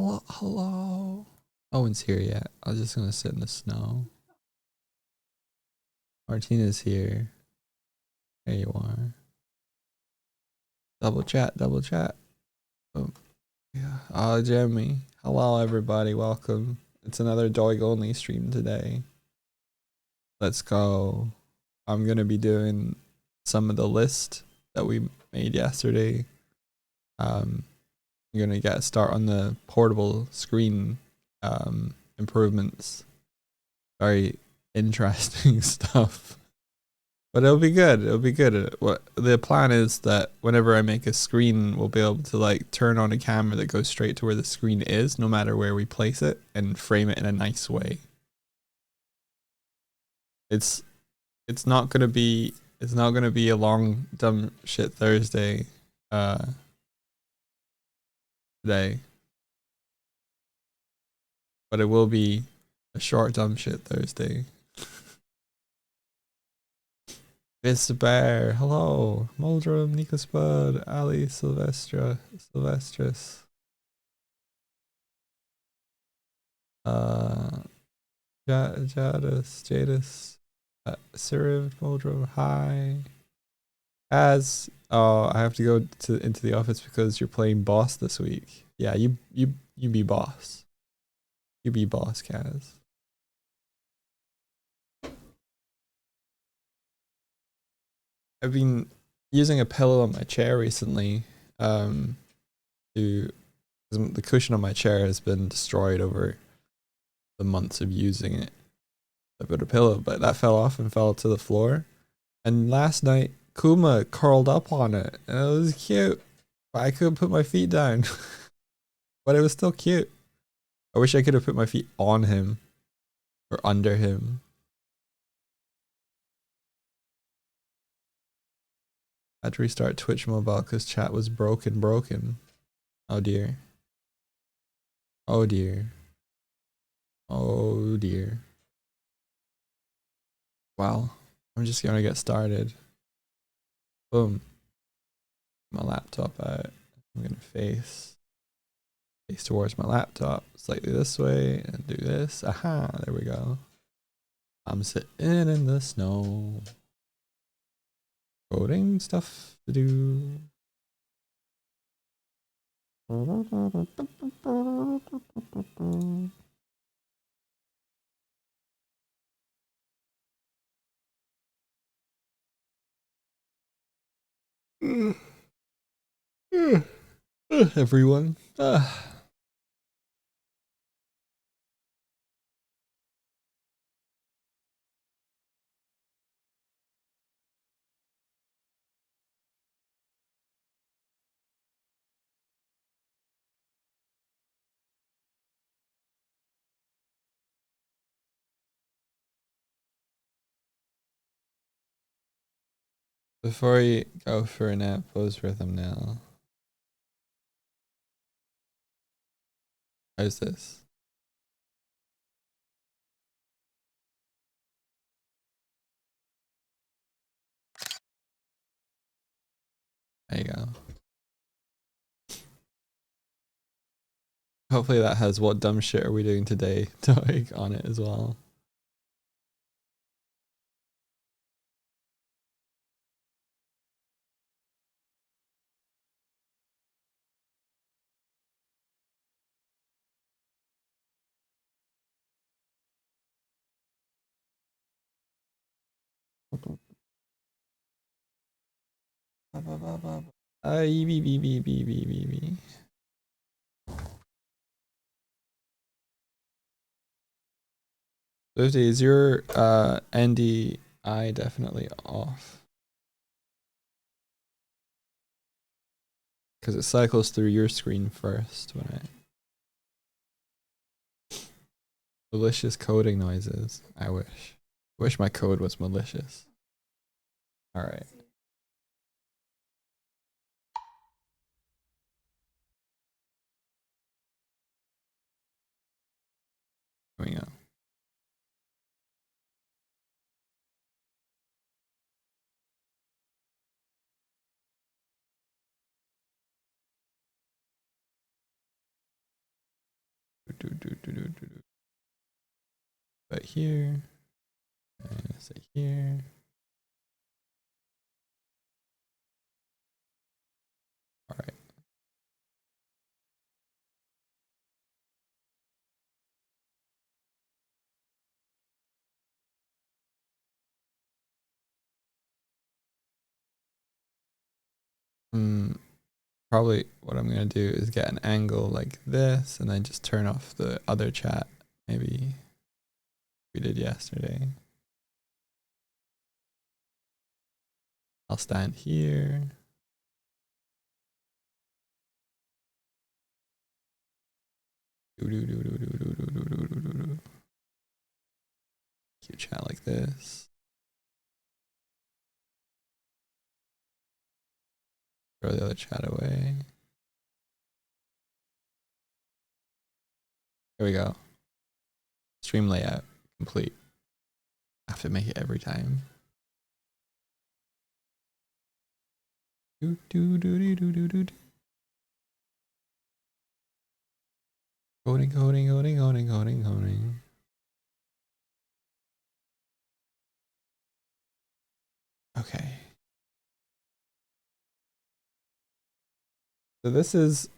Hello, hello. No one's here yet. I was just gonna sit in the snow. Martina's here. There you are. Double chat, double chat. Oh, yeah. Oh, Jeremy. Hello, everybody. Welcome. It's another Doig only stream today. Let's go. I'm gonna be doing some of the list that we made yesterday. I'm gonna get a start on the portable screen improvements. Very interesting stuff. But it'll be good. It'll be good. What the plan is that whenever I make a screen, we'll be able to like turn on a camera that goes straight to where the screen is, no matter where we place it, and frame it in a nice way. It's not gonna be a long dumb shit Thursday today. But it will be a short dumb shit Thursday. Mr. Bear, hello. Muldrum, Nico Spud, Ali, Silvestris. Jadis, Siriv, Muldrum, hi. I have to go into the office because you're playing boss this week. Yeah, you be boss. You be boss, Kaz. I've been using a pillow on my chair recently. The cushion on my chair has been destroyed over the months of using it. I put a pillow, but that fell off and fell to the floor. And last night, Kuma curled up on it, and it was cute. But I couldn't put my feet down. But it was still cute. I wish I could have put my feet on him or under him. I had to restart Twitch mobile because chat was broken. Oh dear. Oh dear. Oh dear. Well, I'm just gonna get started. Boom. My laptop out. I'm gonna face towards my laptop slightly this way and do this. Aha, there we go. I'm sitting in the snow. Coding stuff to do. Everyone. Before you go for a nap, pose rhythm now. How's this? There you go. Hopefully that has what dumb shit are we doing today Doig on it as well. B. Thursday, is your NDI definitely off? Because it cycles through your screen first when malicious coding noises. I wish my code was malicious. All right. Here we go. But here, and say here. All right. Probably what I'm gonna do is get an angle like this and then just turn off the other chat. Maybe we did yesterday. I'll stand here. Keep chat like this. Throw the other chat away. Here we go. Stream layout complete. I have to make it every time. Coding. Okay. So this is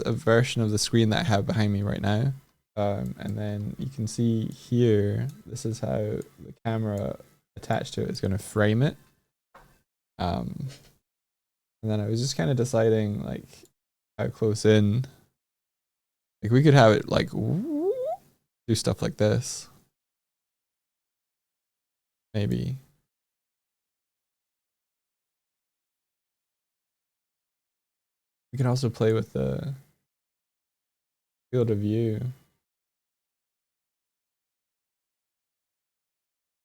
a version of the screen that I have behind me right now. And then you can see here, this is how the camera attached to it is going to frame it. And then I was just kind of deciding like how close in, like we could have it like do stuff like this. Maybe. We could also play with the field of view.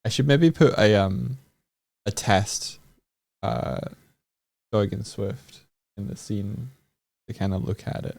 I should maybe put a test Doig and Swift in the scene to kind of look at it.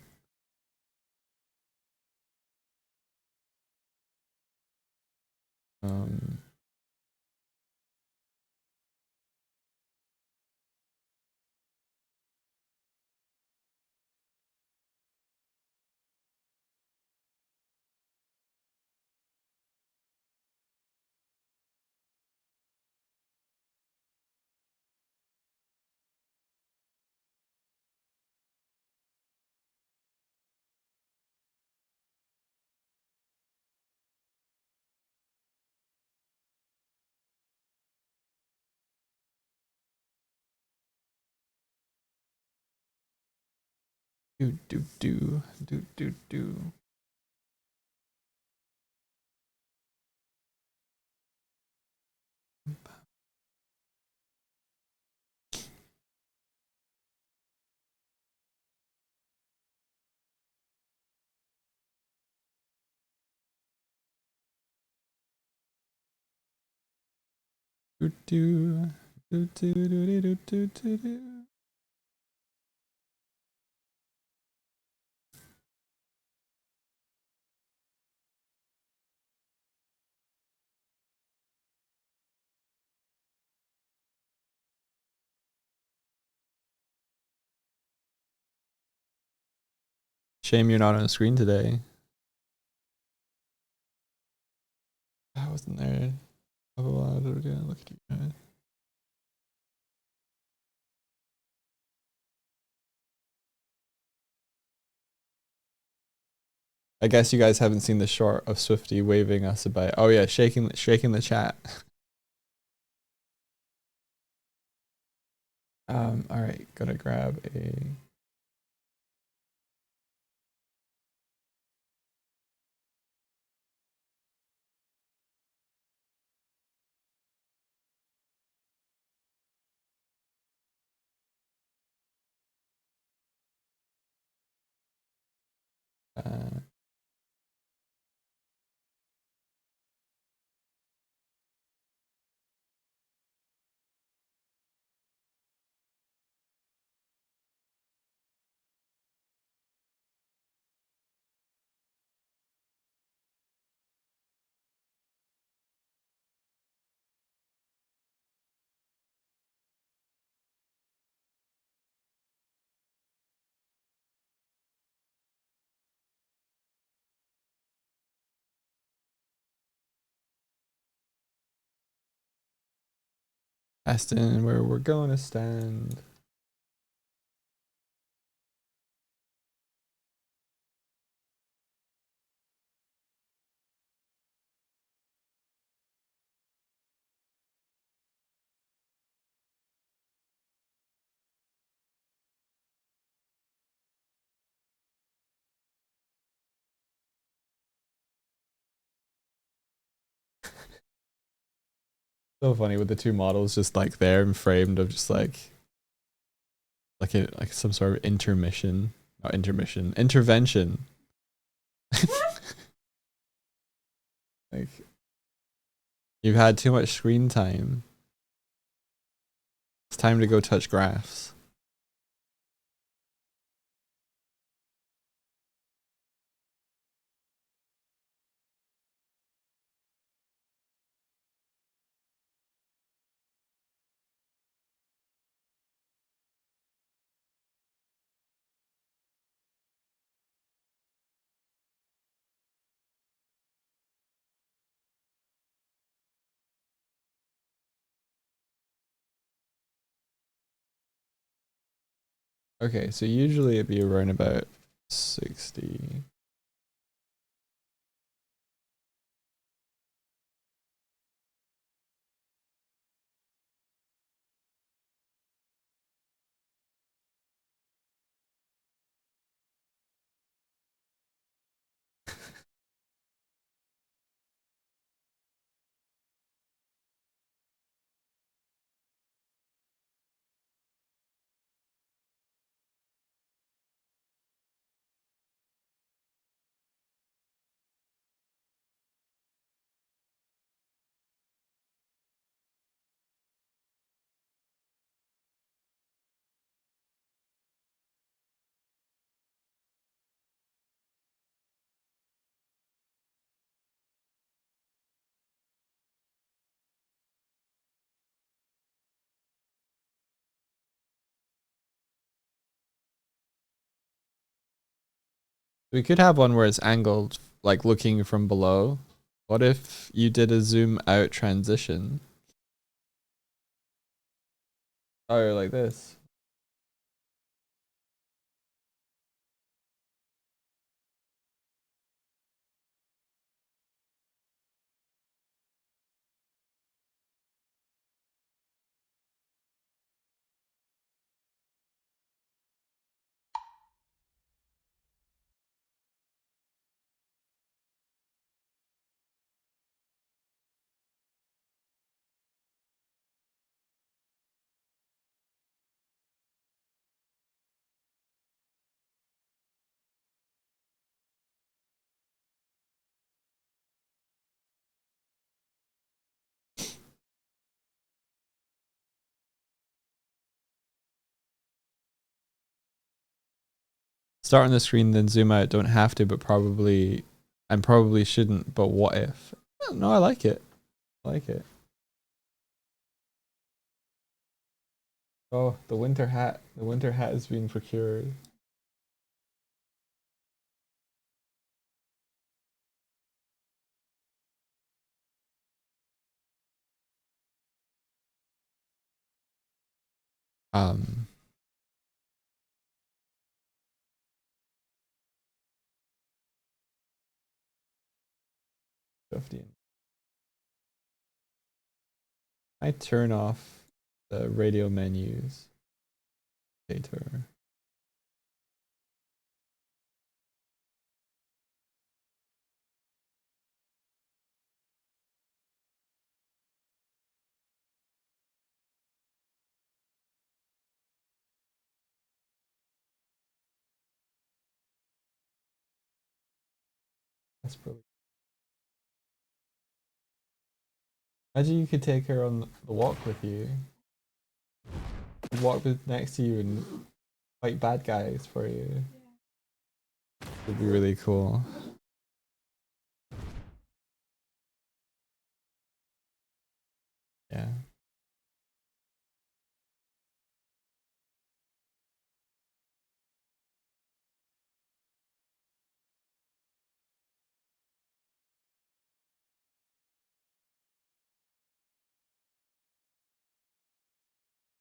Do. Shame you're not on the screen today. I wasn't there. Look at you guys. I guess you guys haven't seen the short of Swifty waving us about. Oh yeah, shaking the chat. All right, gotta grab a. Aston, where we're gonna stand. So funny with the two models just like there and framed of just like some sort of intermission. Not intermission. Intervention. Like you've had too much screen time. It's time to go touch graphs. Okay, so usually it'd be around about 60. We could have one where it's angled, like looking from below. What if you did a zoom out transition? Oh, like this. Start on the screen, then zoom out. Don't have to, but probably, and probably shouldn't. But what if? No, I like it. I like it. Oh, the winter hat. The winter hat is being procured. Um, 15. I turn off the radio menus later. That's probably. Imagine you could take her on the walk with you. Walk with next to you and fight bad guys for you. It'd be really cool. Yeah.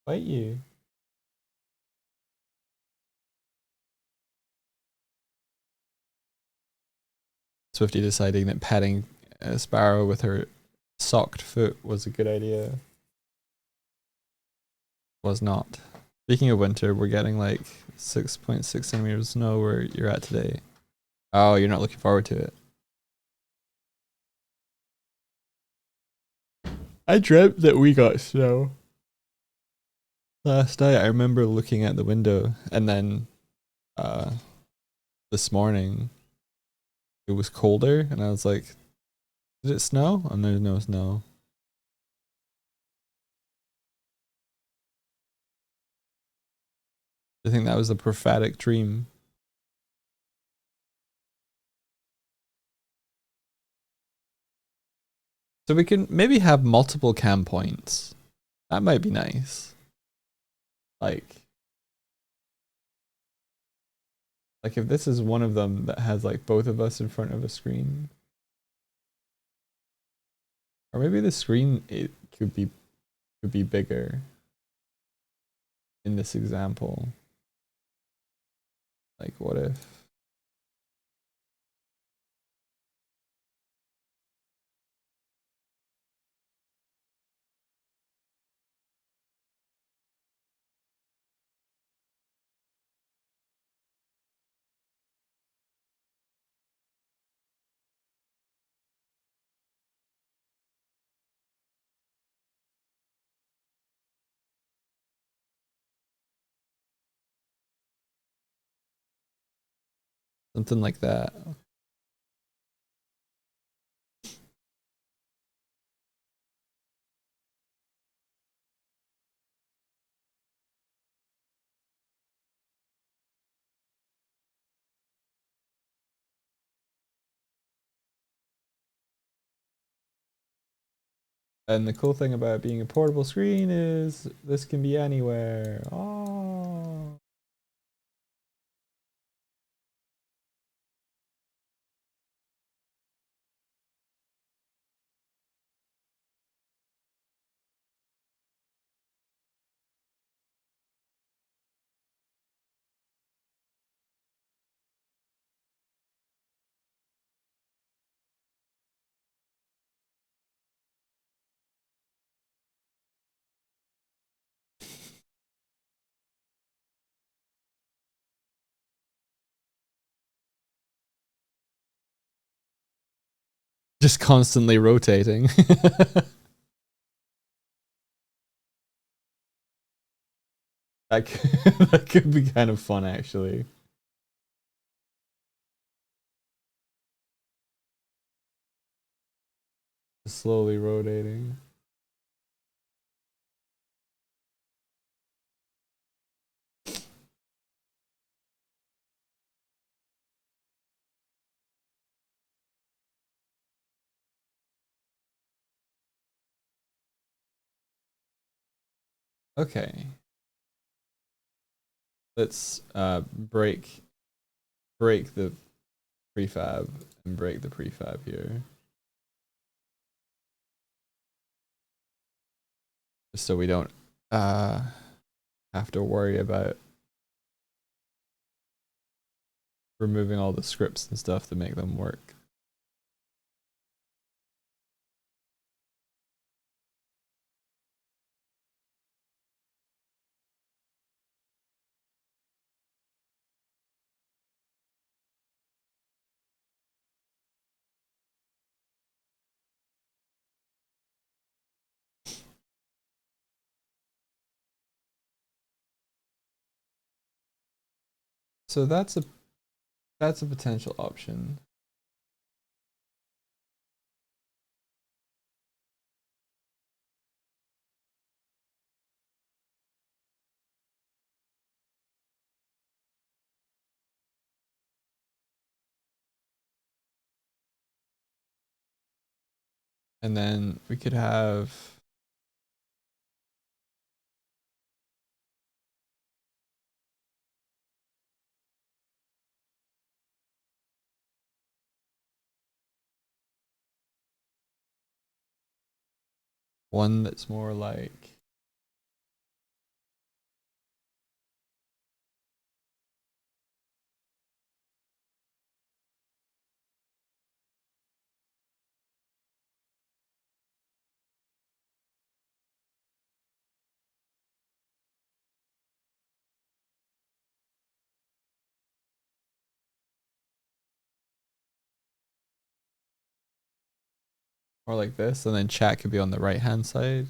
Bite you. Swifty deciding that petting a sparrow with her socked foot was a good idea. Was not. Speaking of winter, we're getting like 6.6 centimeters of snow where you're at today. Oh, you're not looking forward to it. I dreamt that we got snow last night. I remember looking at the window, and then this morning it was colder, and I was like, did it snow? And there's no snow. I think that was a prophetic dream. So we can maybe have multiple cam points. That might be nice. Like if this is one of them that has like both of us in front of a screen. Or maybe the screen it could be bigger in this example. Like what if something like that? And the cool thing about being a portable screen is this can be anywhere. Oh. Just constantly rotating. That could be kind of fun actually. Slowly rotating. Okay. Let's break the prefab and break the prefab here. Just so we don't have to worry about removing all the scripts and stuff to make them work. So that's a potential option. And then we could have one that's more like Or like this, and then chat could be on the right hand side.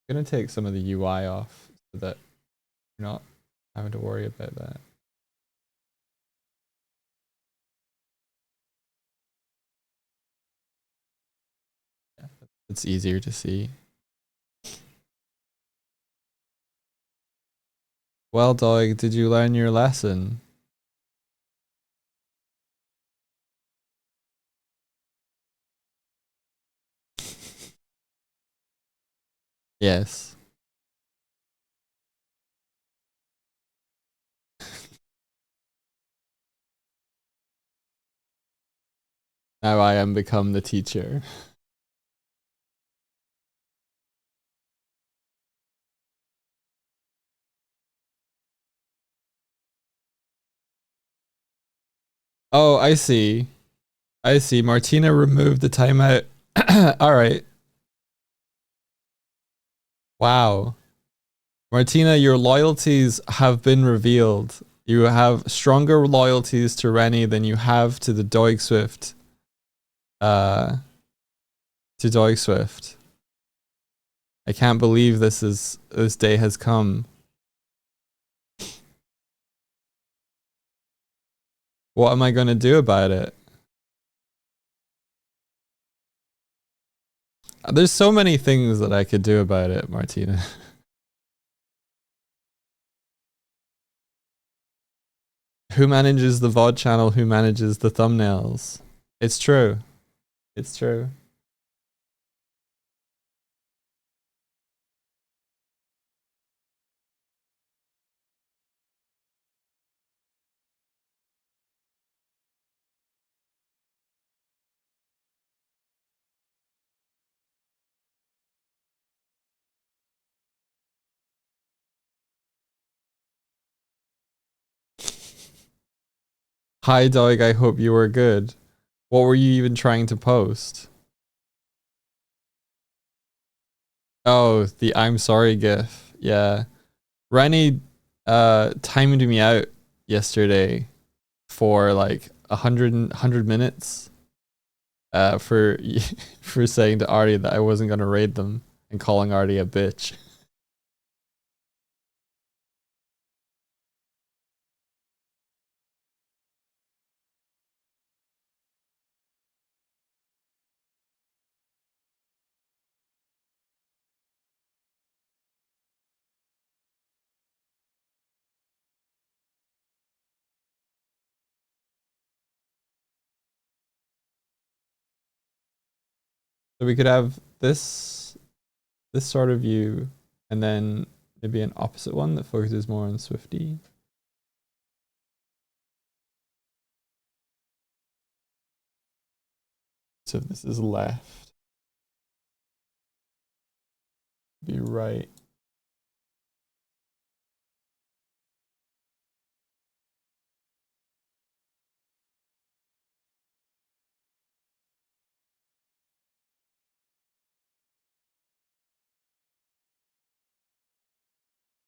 I'm gonna take some of the UI off so that you're not having to worry about that. Yeah, it's easier to see. Well, Doig, did you learn your lesson? Yes. Now I am become the teacher. Oh, I see. I see. Martina removed the timeout. All right. Wow. Martina, your loyalties have been revealed. You have stronger loyalties to Rennie than you have to the Doig Swift. To Doig Swift. I can't believe this day has come. What am I gonna do about it? There's so many things that I could do about it, Martina. Who manages the VOD channel? Who manages the thumbnails? It's true. It's true. Hi, Doig. I hope you were good. What were you even trying to post? Oh, the I'm sorry gif. Yeah. Rennie timed me out yesterday for like 100 minutes for for saying to Artie that I wasn't gonna raid them and calling Artie a bitch. So we could have this sort of view and then maybe an opposite one that focuses more on Swifty. So if this is left, be right.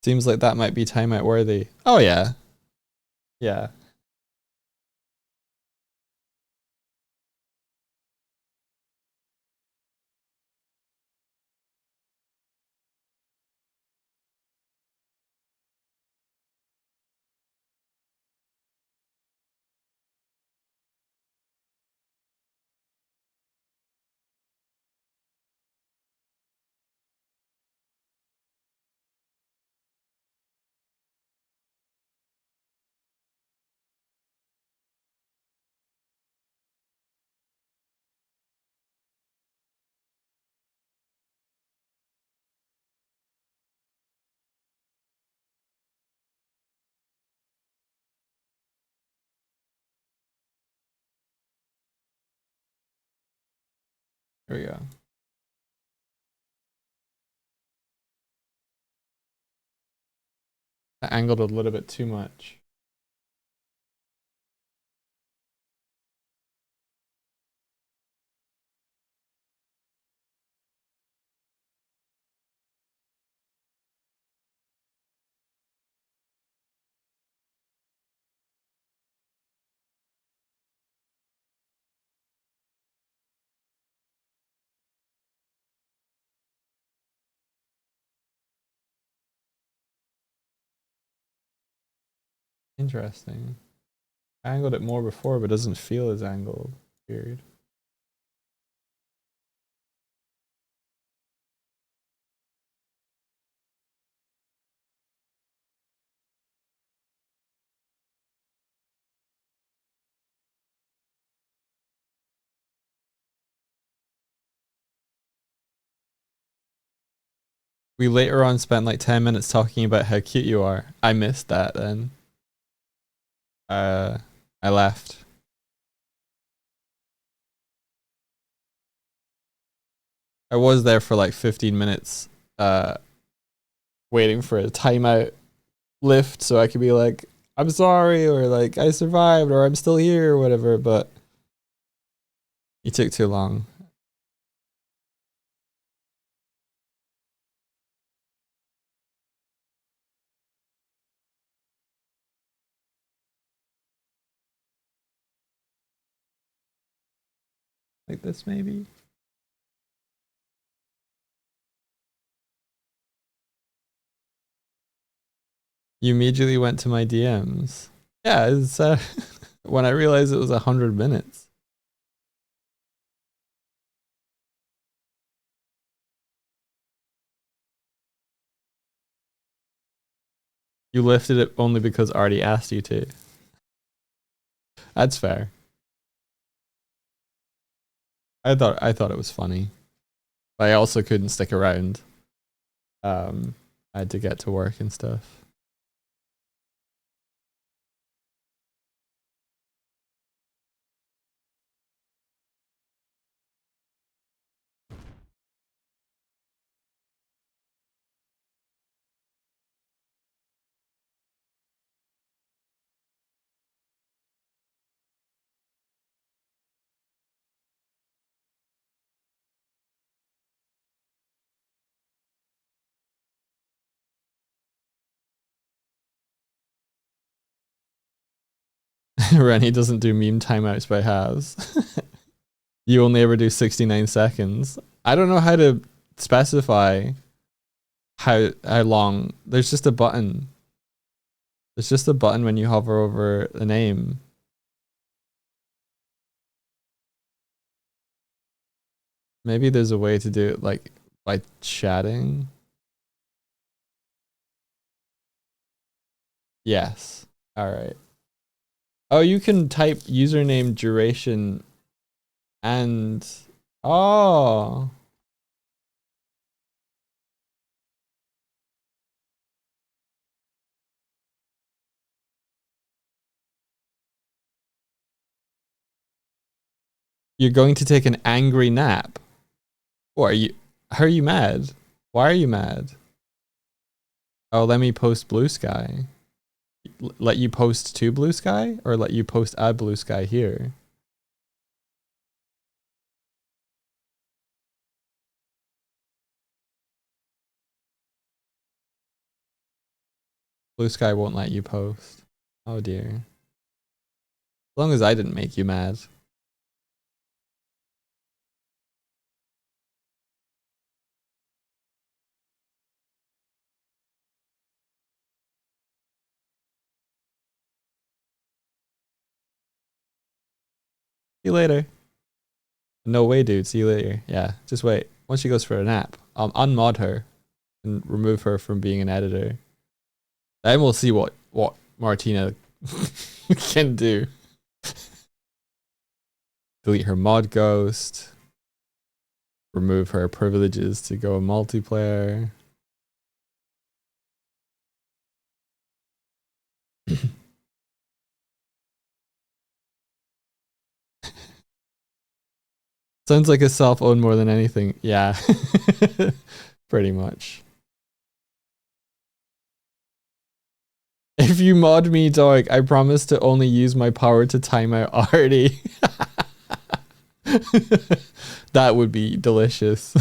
Seems like that might be timeout worthy. Oh yeah. Yeah. Here we go. I angled a little bit too much. Interesting. I angled it more before, but it doesn't feel as angled. Weird. We later on spent like 10 minutes talking about how cute you are. I missed that then. I left. I was there for like 15 minutes, waiting for a timeout lift so I could be like, I'm sorry, or like, I survived, or I'm still here, or whatever, but you took too long. Like this, maybe? You immediately went to my DMs. Yeah, it's when I realized it was 100 minutes. You lifted it only because Artie asked you to. That's fair. I thought it was funny. But I also couldn't stick around. I had to get to work and stuff. Rennie doesn't do meme timeouts by halves. You only ever do 69 seconds. I don't know how to specify how long. There's just a button. There's just a button when you hover over the name. Maybe there's a way to do it like by chatting. Yes. All right. Oh, you can type username, duration, and oh. You're going to take an angry nap. Or are you? How are you mad? Why are you mad? Oh, let me post blue sky. Let you post to blue sky, or let you post a blue sky here? Blue sky won't let you post. Oh dear. As long as I didn't make you mad. See you later. No way, dude. See you later. Yeah, just wait. Once she goes for a nap, unmod her and remove her from being an editor. Then we'll see what Martina can do. Delete her mod ghost. Remove her privileges to go multiplayer. Sounds like a self-owned more than anything. Yeah. Pretty much. If you mod me, Doig, I promise to only use my power to time out Artie. That would be delicious.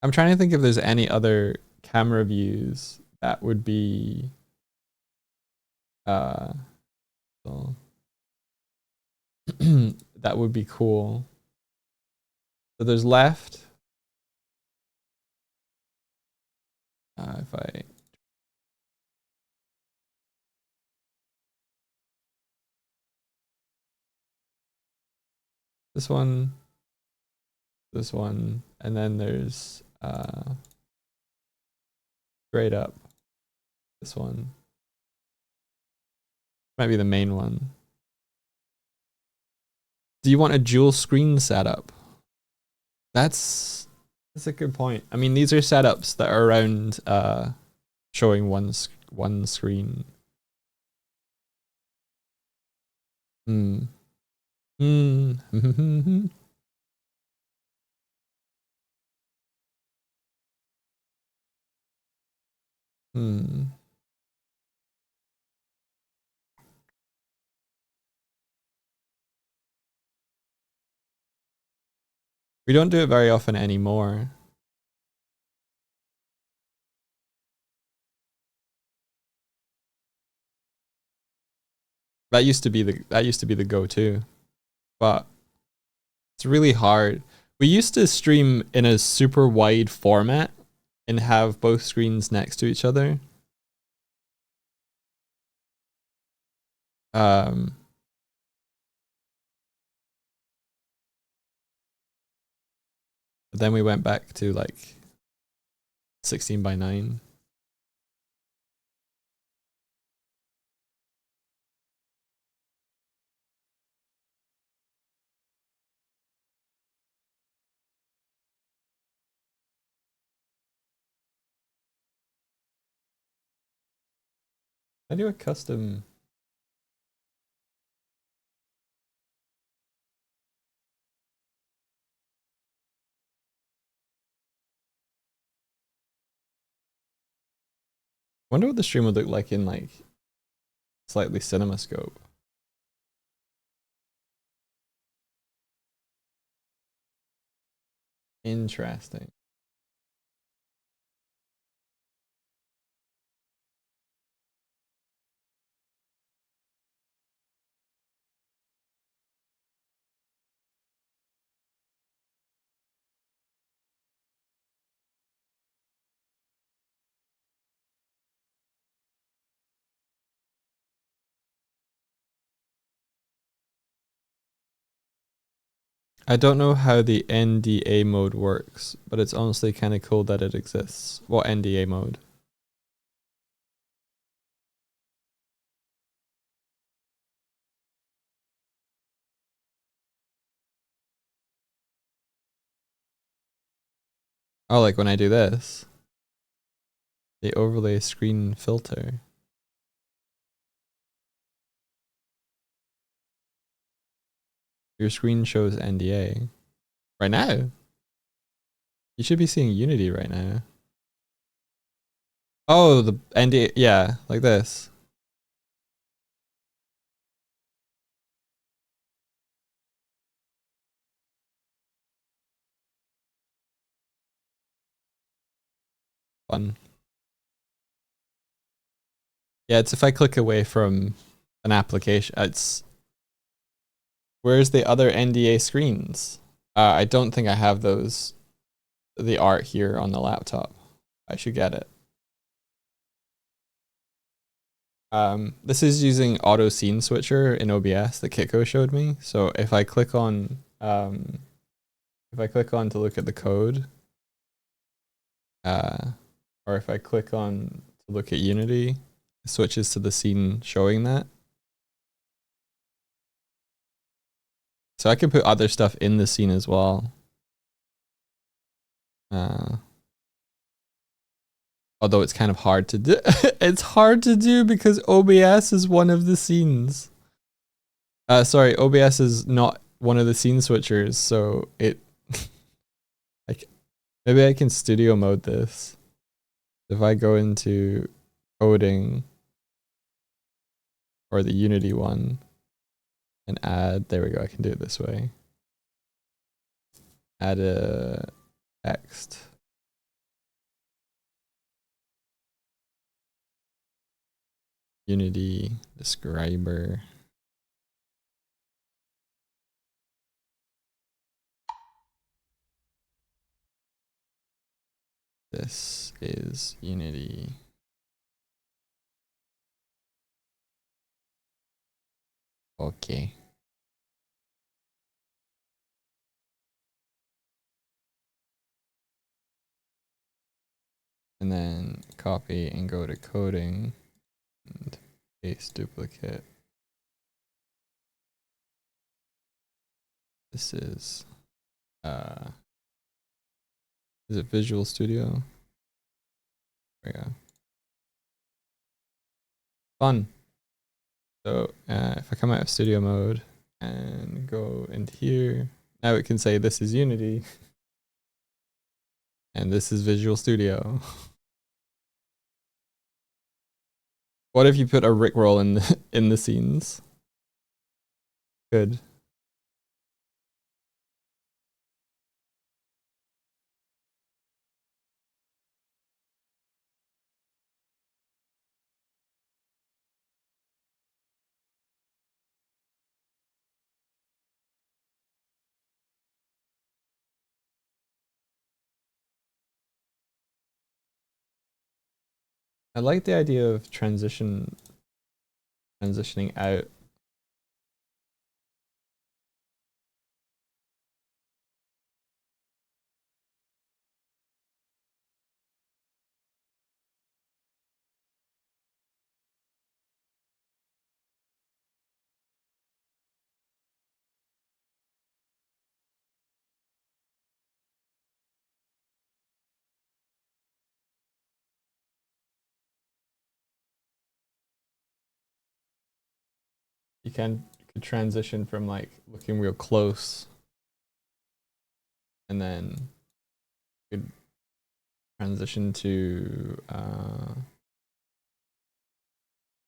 I'm trying to think if there's any other camera views that would be so that would be cool. So there's left. If I this one, and then there's straight up this one. Might be the main one. Do you want a dual screen setup? That's a good point. I mean, these are setups that are around showing one screen. Hmm. Hmm. Hmm. We don't do it very often anymore. That used to be the go-to, but it's really hard. We used to stream in a super wide format and have both screens next to each other. But then we went back to like 16:9. I do a custom. Wonder what the stream would look like in like slightly CinemaScope. Interesting. I don't know how the NDA mode works, but it's honestly kind of cool that it exists. What NDA mode? Oh, like when I do this. The overlay screen filter. Your screen shows NDA. Right now? You should be seeing Unity right now. Oh, the NDA, yeah, like this. Fun. Yeah, it's if I click away from an application, it's where's the other NDA screens? I don't think I have those, the art here on the laptop. I should get it. This is using auto scene switcher in OBS that Kitco showed me. So if I click on to look at the code, or if I click on to look at Unity, it switches to the scene showing that. So I can put other stuff in the scene as well. Although it's kind of hard to do. It's hard to do because OBS is one of the scenes. Sorry, OBS is not one of the scene switchers, so it like maybe I can studio mode this. If I go into coding or the Unity one and add, there we go, I can do it this way. Add a text. Unity describer. This is Unity. Okay. And then copy and go to coding and paste duplicate. This is it Visual Studio? There we go. Fun. So if I come out of studio mode and go into here, now it can say this is Unity and this is Visual Studio. What if you put a Rickroll in the scenes? Good. I like the idea of transitioning out. You could transition from like looking real close, and then you could transition to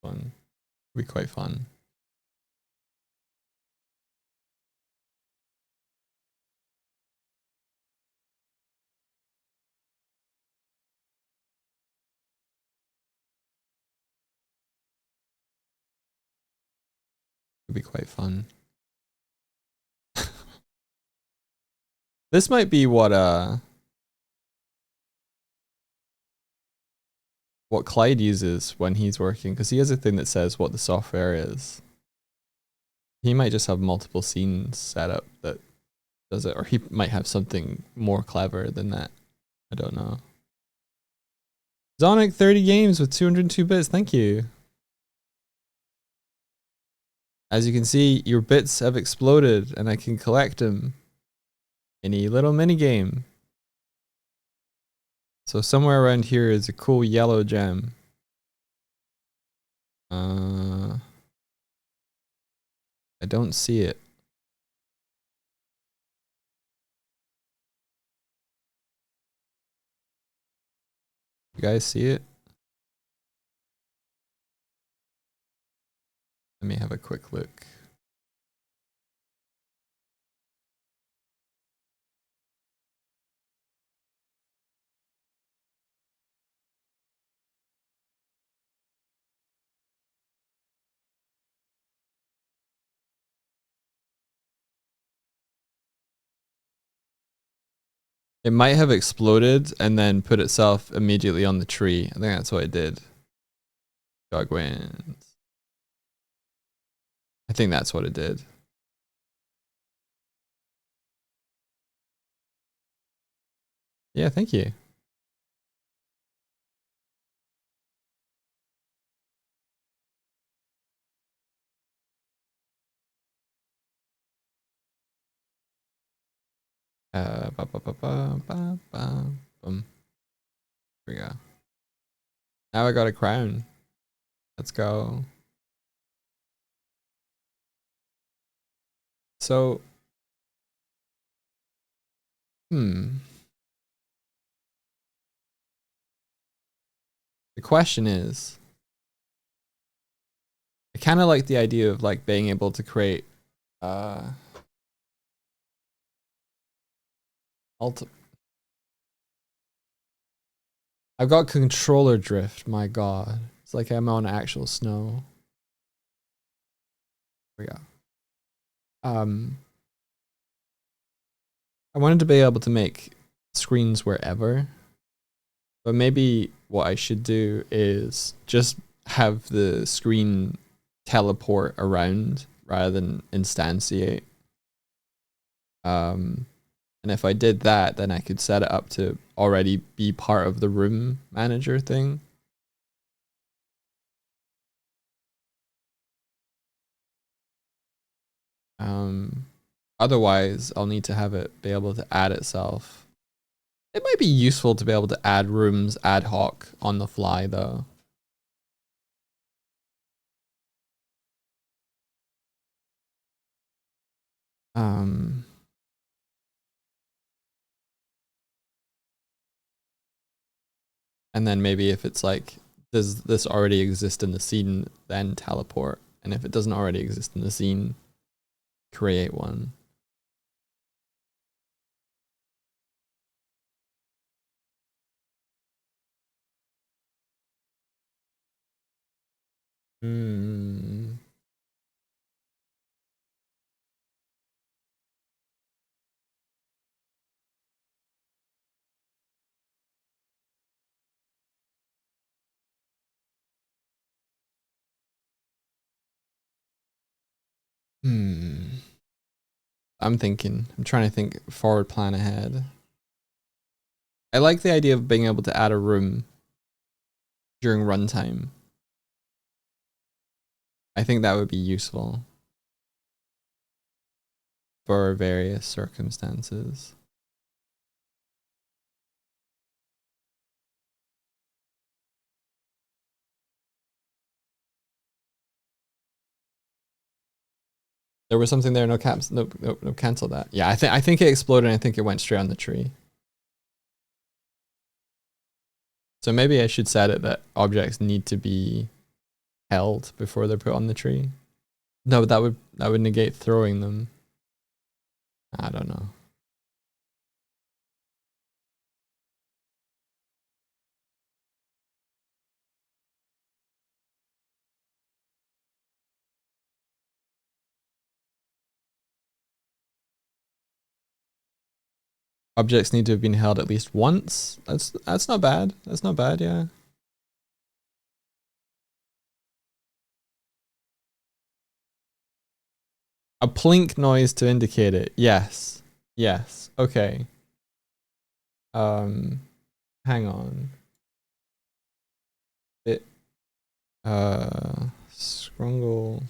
fun. It'd be quite fun. It'd be quite fun. This might be what Clyde uses when he's working, because he has a thing that says what the software is. He might just have multiple scenes set up that does it, or he might have something more clever than that. I don't know. Zonic 30 games with 202 bits. Thank you. As you can see, your bits have exploded and I can collect them in a little mini game. So somewhere around here is a cool yellow gem. I don't see it. You guys see it? Let me have a quick look. It might have exploded and then put itself immediately on the tree. I think that's what it did. Dog wins. I think that's what it did. Yeah, thank you. Boom. Here we go. Now I got a crown. Let's go. So, the question is, I kind of like the idea of like being able to create I've got controller drift, my god. It's like I'm on actual snow. There we go. I wanted to be able to make screens wherever, but maybe what I should do is just have the screen teleport around rather than instantiate. And if I did that, then I could set it up to already be part of the room manager thing. Otherwise, I'll need to have it be able to add itself. It might be useful to be able to add rooms ad hoc on the fly, though. And then maybe if it's like, does this already exist in the scene, then teleport. And if it doesn't already exist in the scene, create one. I'm trying to think forward plan ahead. I like the idea of being able to add a room during runtime. I think that would be useful for various circumstances. There was something there. No caps. No, cancel that. Yeah, I think it exploded. And I think it went straight on the tree. So maybe I should set it that objects need to be held before they're put on the tree. No, that would negate throwing them. I don't know. Objects need to have been held at least once. That's not bad. That's not bad, yeah. A plink noise to indicate it. Yes. Yes. Okay. Hang on. Scrungle.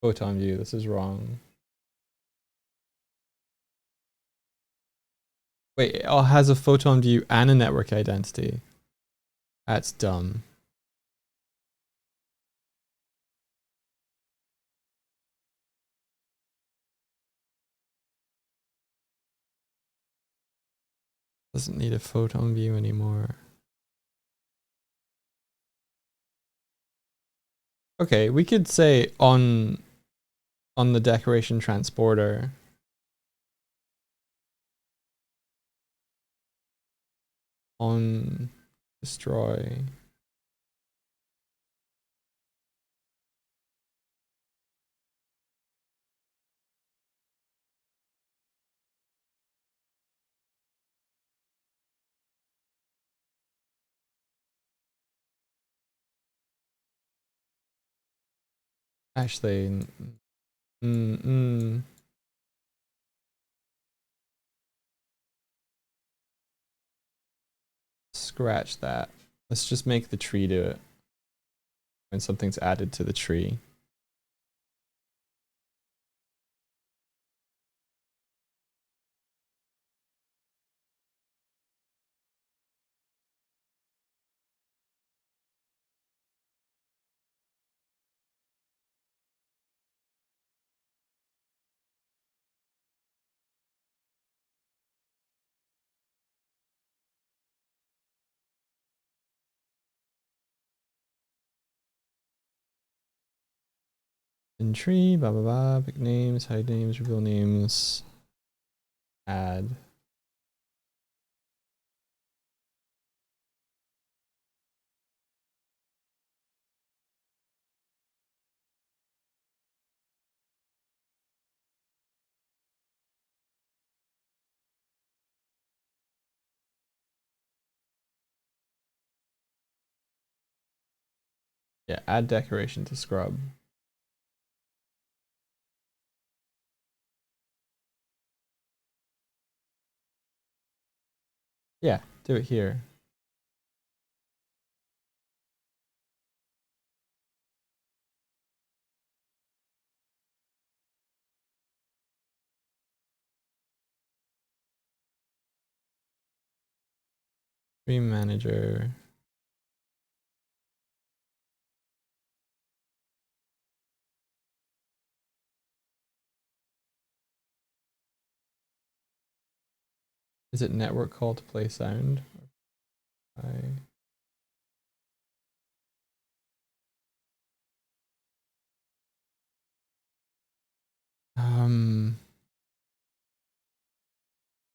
Photon view. This is wrong. Wait, it all has a photon view and a network identity. That's dumb. Doesn't need a photon view anymore. Okay, we could say on the decoration transporter. On destroy. Actually, scratch that. Let's just make the tree do it when something's added to the tree. In tree, blah blah blah, pick names, hide names, reveal names, add. Yeah, add decoration to scrub. Yeah, do it here. Stream manager. Is it network call to play sound? Um,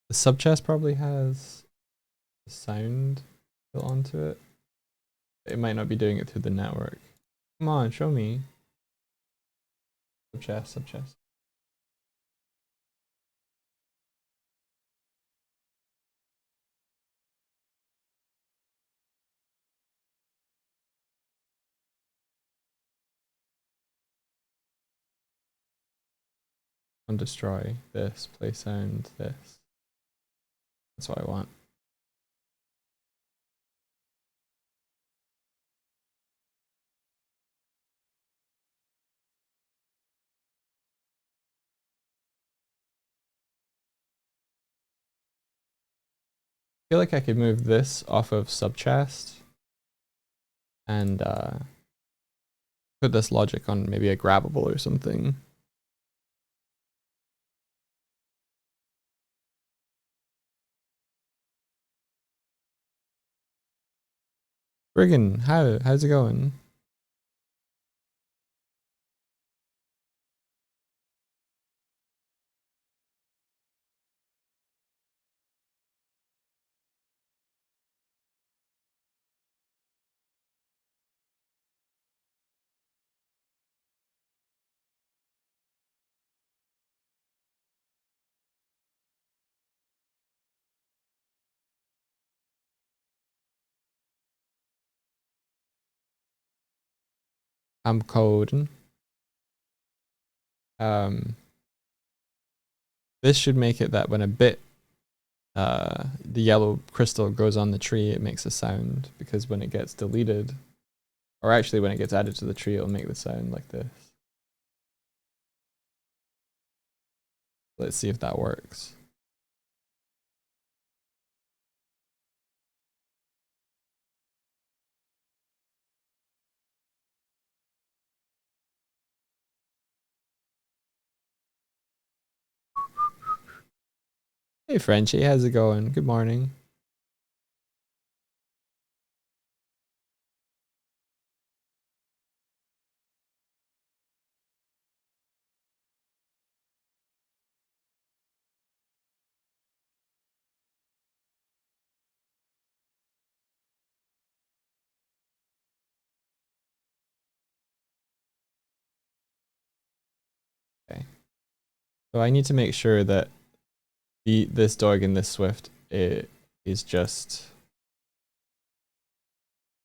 the sub chest probably has the sound built onto it. It might not be doing it through the network. Come on, show me. Sub chest, sub chest. And destroy this, play sound, this. That's what I want. I feel like I could move this off of sub chest and put this logic on maybe a grabbable or something. Friggin', how's it going? I'm coding. This should make it that when a bit the yellow crystal goes on the tree, it makes a sound, because when it gets deleted, or actually when it gets added to the tree, it'll make the sound like this. Let's see if that works. Hey Frenchie, how's it going? Good morning. Okay. So I need to make sure that this Doig and this Swift is just.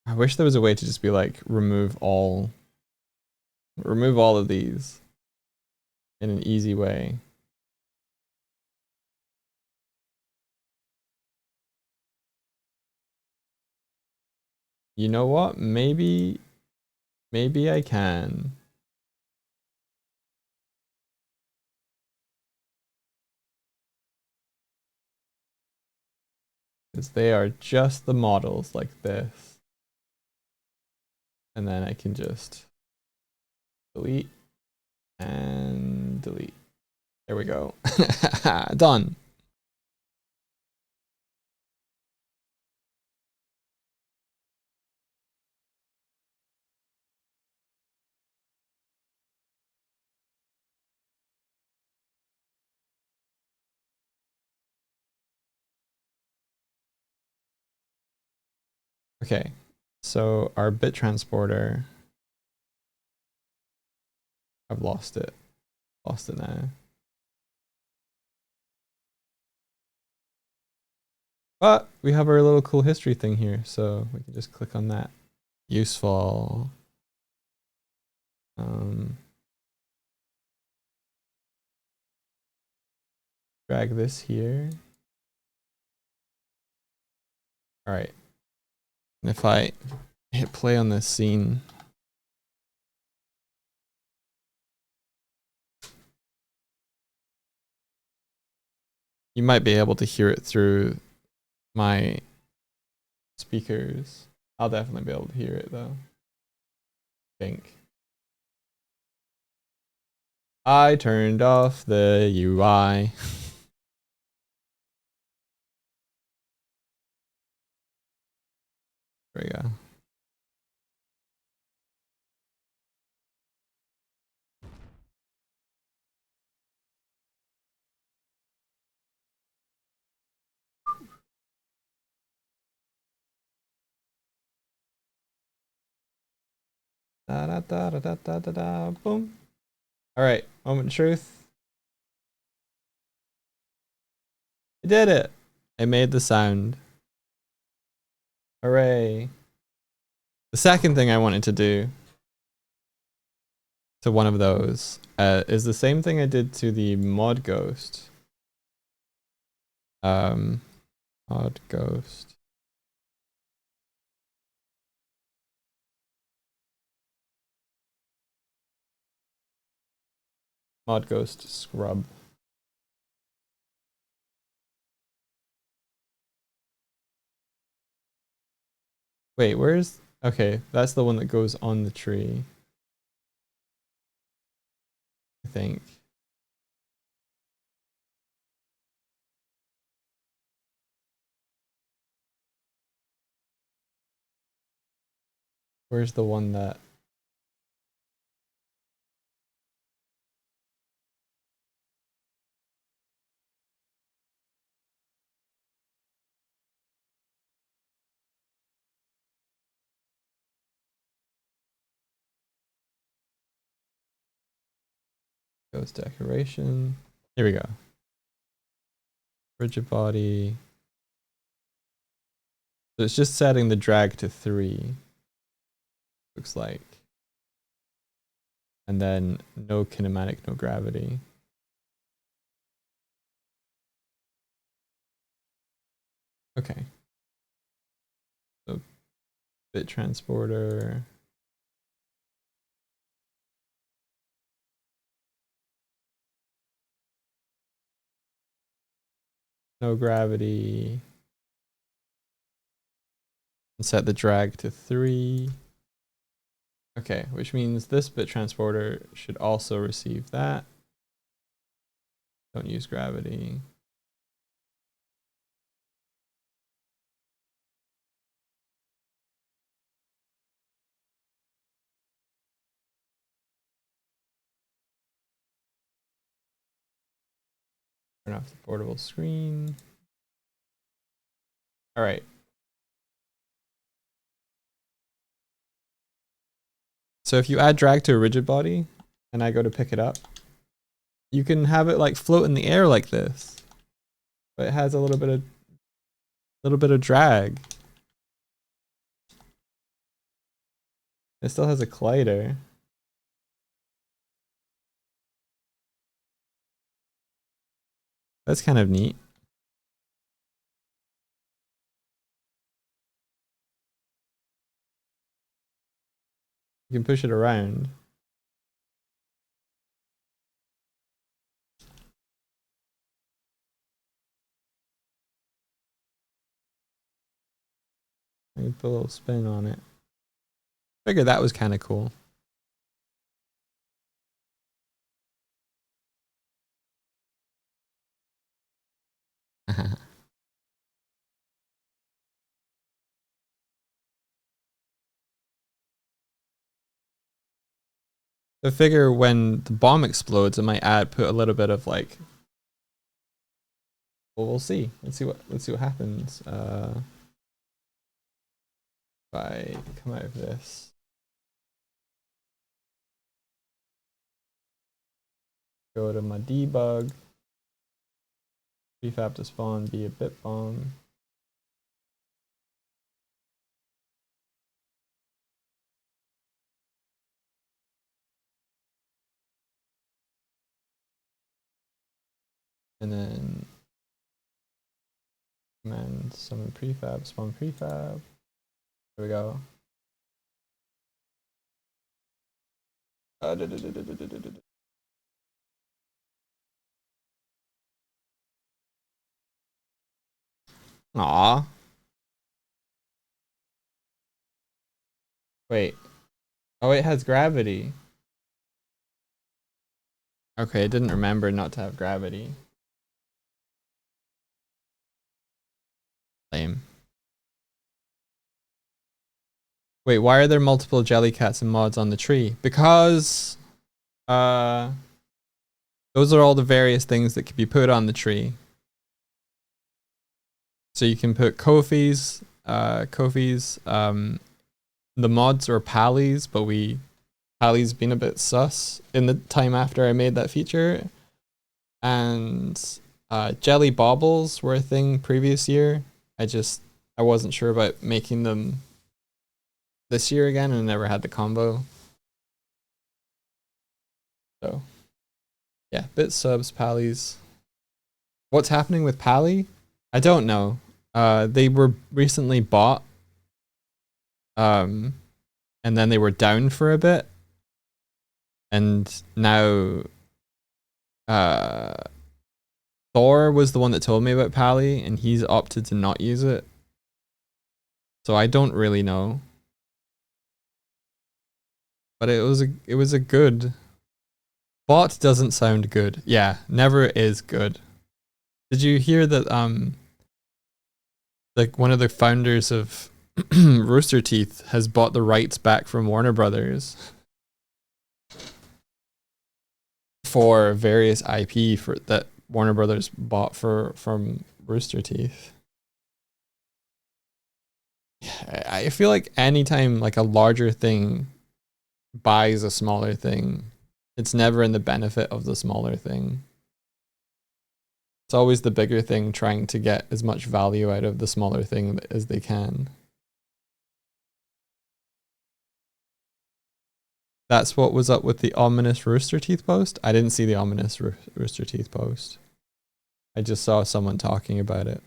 I wish there was a way to just be like remove all of these in an easy way. You know what? Maybe I can. Because they are just the models like this. And then I can just delete and delete. There we go. Done. Okay, so our bit transporter, I've lost it. Lost it now. But we have our little cool history thing here, so we can just click on that. Useful. Drag this here. All right. And if I hit play on this scene, you might be able to hear it through my speakers. I'll definitely be able to hear it though. I think. I turned off the UI. There we go. Da da da da da da da da. Boom. All right, moment of truth. I did it. I made the sound. Hooray. The second thing I wanted to do to one of those is the same thing I did to the mod ghost. Mod ghost. Mod ghost scrub. Wait, where's... Okay, that's the one that goes on the tree. I think. Where's the one that... Ghost decoration. Here we go. Rigid body. So it's just setting the drag to 3. Looks like. And then no kinematic, no gravity. Okay. So bit transporter. No gravity. And set the drag to 3. Okay, which means this bit transporter should also receive that. Don't use gravity. Turn off the portable screen. All right. So if you add drag to a rigid body and I go to pick it up, you can have it like float in the air like this, but it has a little bit of drag. It still has a collider. That's kind of neat. You can push it around. I can put a little spin on it. Figured that was kind of cool. I figure when the bomb explodes, it might put a little bit of like. Well, we'll see. Let's see what happens. if I come out of this, go to my debug, prefab to spawn via bit bomb. And then command summon prefab, spawn prefab. There we go. Aw. Wait. Oh, it has gravity. Okay, I didn't remember not to have gravity. Lame. Wait, why are there multiple Jellycats and mods on the tree? Because those are all the various things that could be put on the tree. So you can put Kofi's, the mods or Pally's, but Pally's been a bit sus in the time after I made that feature. And jelly baubles were a thing previous year. I wasn't sure about making them this year again, and I never had the combo. So yeah, bit subs, Pally's. What's happening with Pally? I don't know. They were recently bought. And then they were down for a bit. And now Thor was the one that told me about Pally, and he's opted to not use it. So I don't really know. But it was a good bot. Doesn't sound good. Yeah, never is good. Did you hear that like one of the founders of Rooster Teeth has bought the rights back from Warner Brothers for various IP for that Warner Brothers bought from Rooster Teeth? I feel like anytime like a larger thing buys a smaller thing, it's never in the benefit of the smaller thing. It's always the bigger thing trying to get as much value out of the smaller thing as they can. That's what was up with the ominous Rooster Teeth post? I didn't see the ominous Rooster Teeth post. I just saw someone talking about it.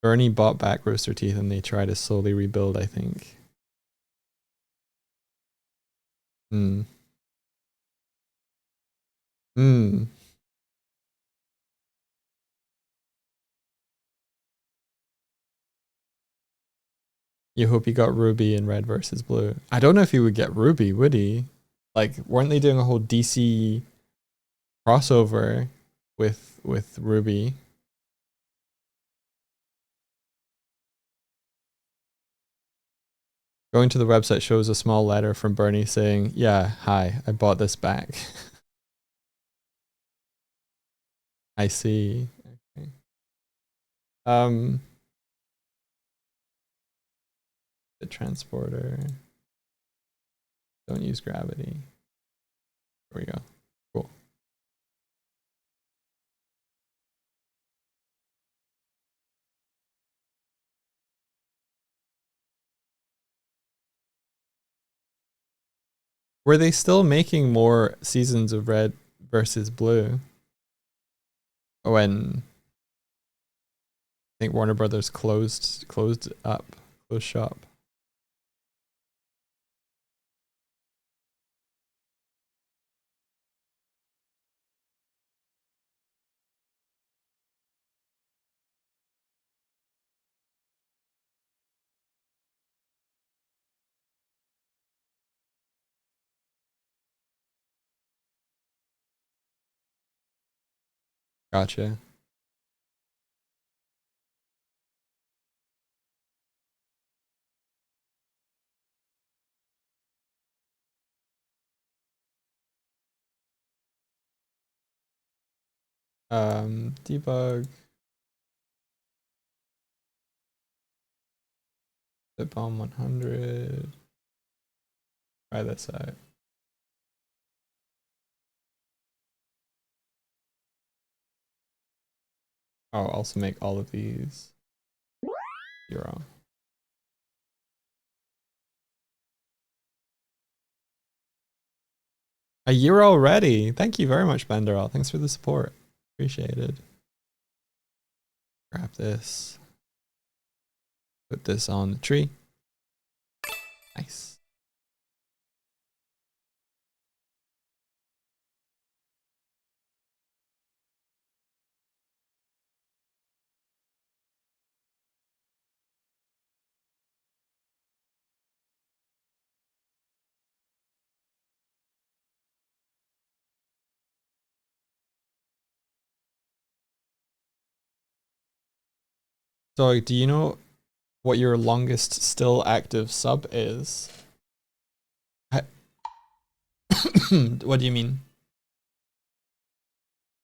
Bernie bought back Rooster Teeth and they try to slowly rebuild, I think. Hmm. Hmm. You hope he got Ruby in Red versus Blue. I don't know if he would get Ruby, would he? Like, weren't they doing a whole DC crossover with Ruby? Going to the website shows a small letter from Bernie saying, "Yeah, hi, I bought this back." I see. Okay. The transporter. Don't use gravity. There we go. Cool. Were they still making more seasons of Red versus Blue when I think Warner Brothers closed shop? Gotcha. Debug. Bitbomb 100. Try this out. I'll also make all of these euro. A year already. Thank you very much, Benderall. Thanks for the support. Appreciated. Grab this. Put this on the tree. Nice. So, do you know what your longest still active sub is? What do you mean?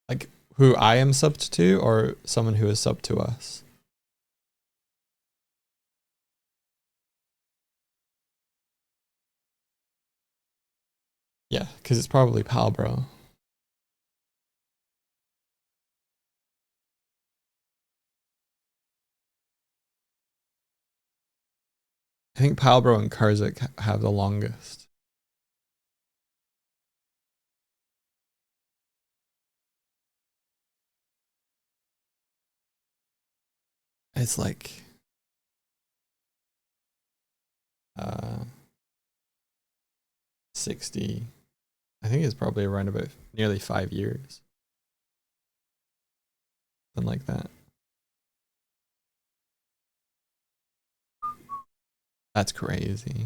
Like who I am subbed to or someone who is subbed to us? Yeah, because it's probably Palbro. I think Palbro and Karzik have the longest. It's like 60. I think it's probably around about nearly 5 years. Something like that. That's crazy.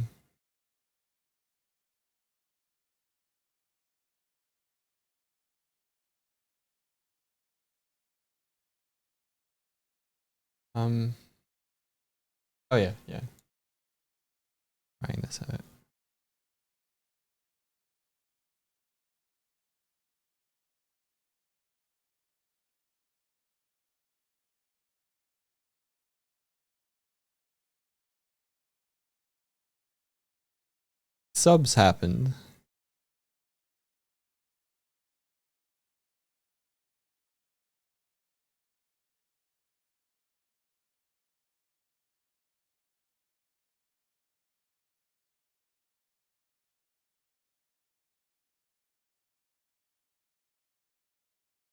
Oh yeah, yeah. Trying this out. Subs happened.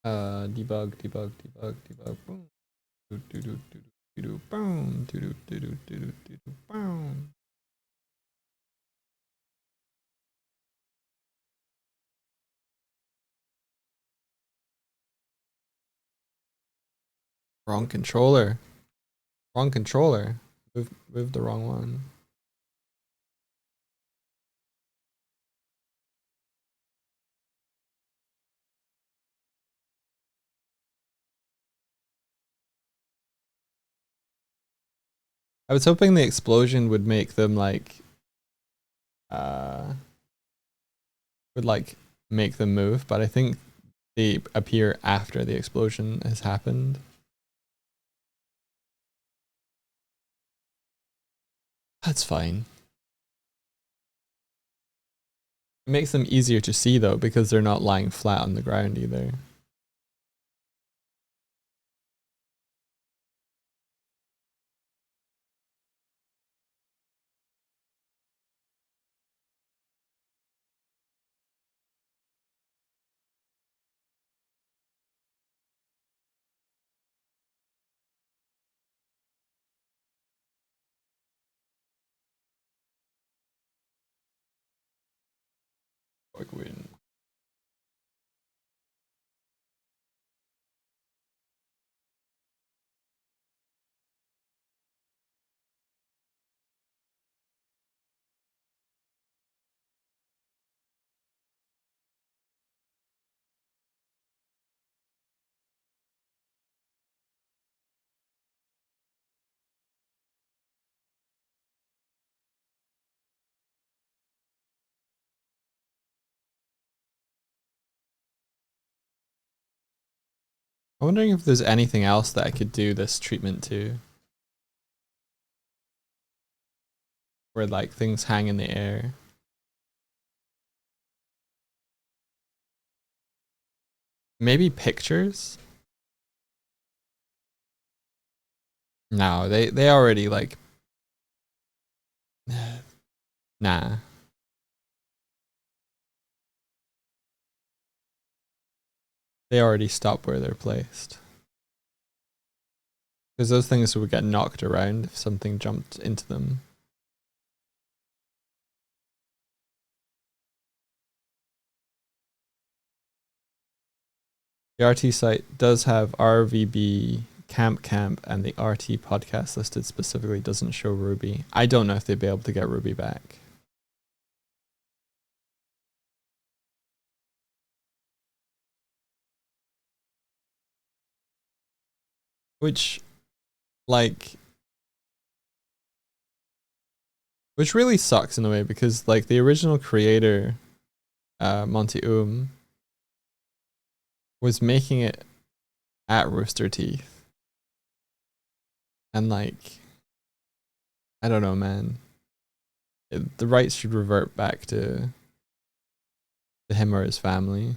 Debug, debug, debug, debug. Boom. Do do do do do do boom. Do do do do do do do boom. Wrong controller. Wrong controller. Move the wrong one. I was hoping the explosion would make them like would like make them move, but I think they appear after the explosion has happened. That's fine. It makes them easier to see though because they're not lying flat on the ground either. Quick win. I'm wondering if there's anything else that I could do this treatment to. Where like things hang in the air. Maybe pictures? No, they already like nah. They already stop where they're placed. Because those things would get knocked around if something jumped into them. The RT site does have RVB Camp and the RT podcast listed specifically doesn't show Ruby. I don't know if they'd be able to get Ruby back. Which really sucks in a way because like the original creator, Monty was making it at Rooster Teeth. And like, I don't know, man. The rights should revert back to him or his family.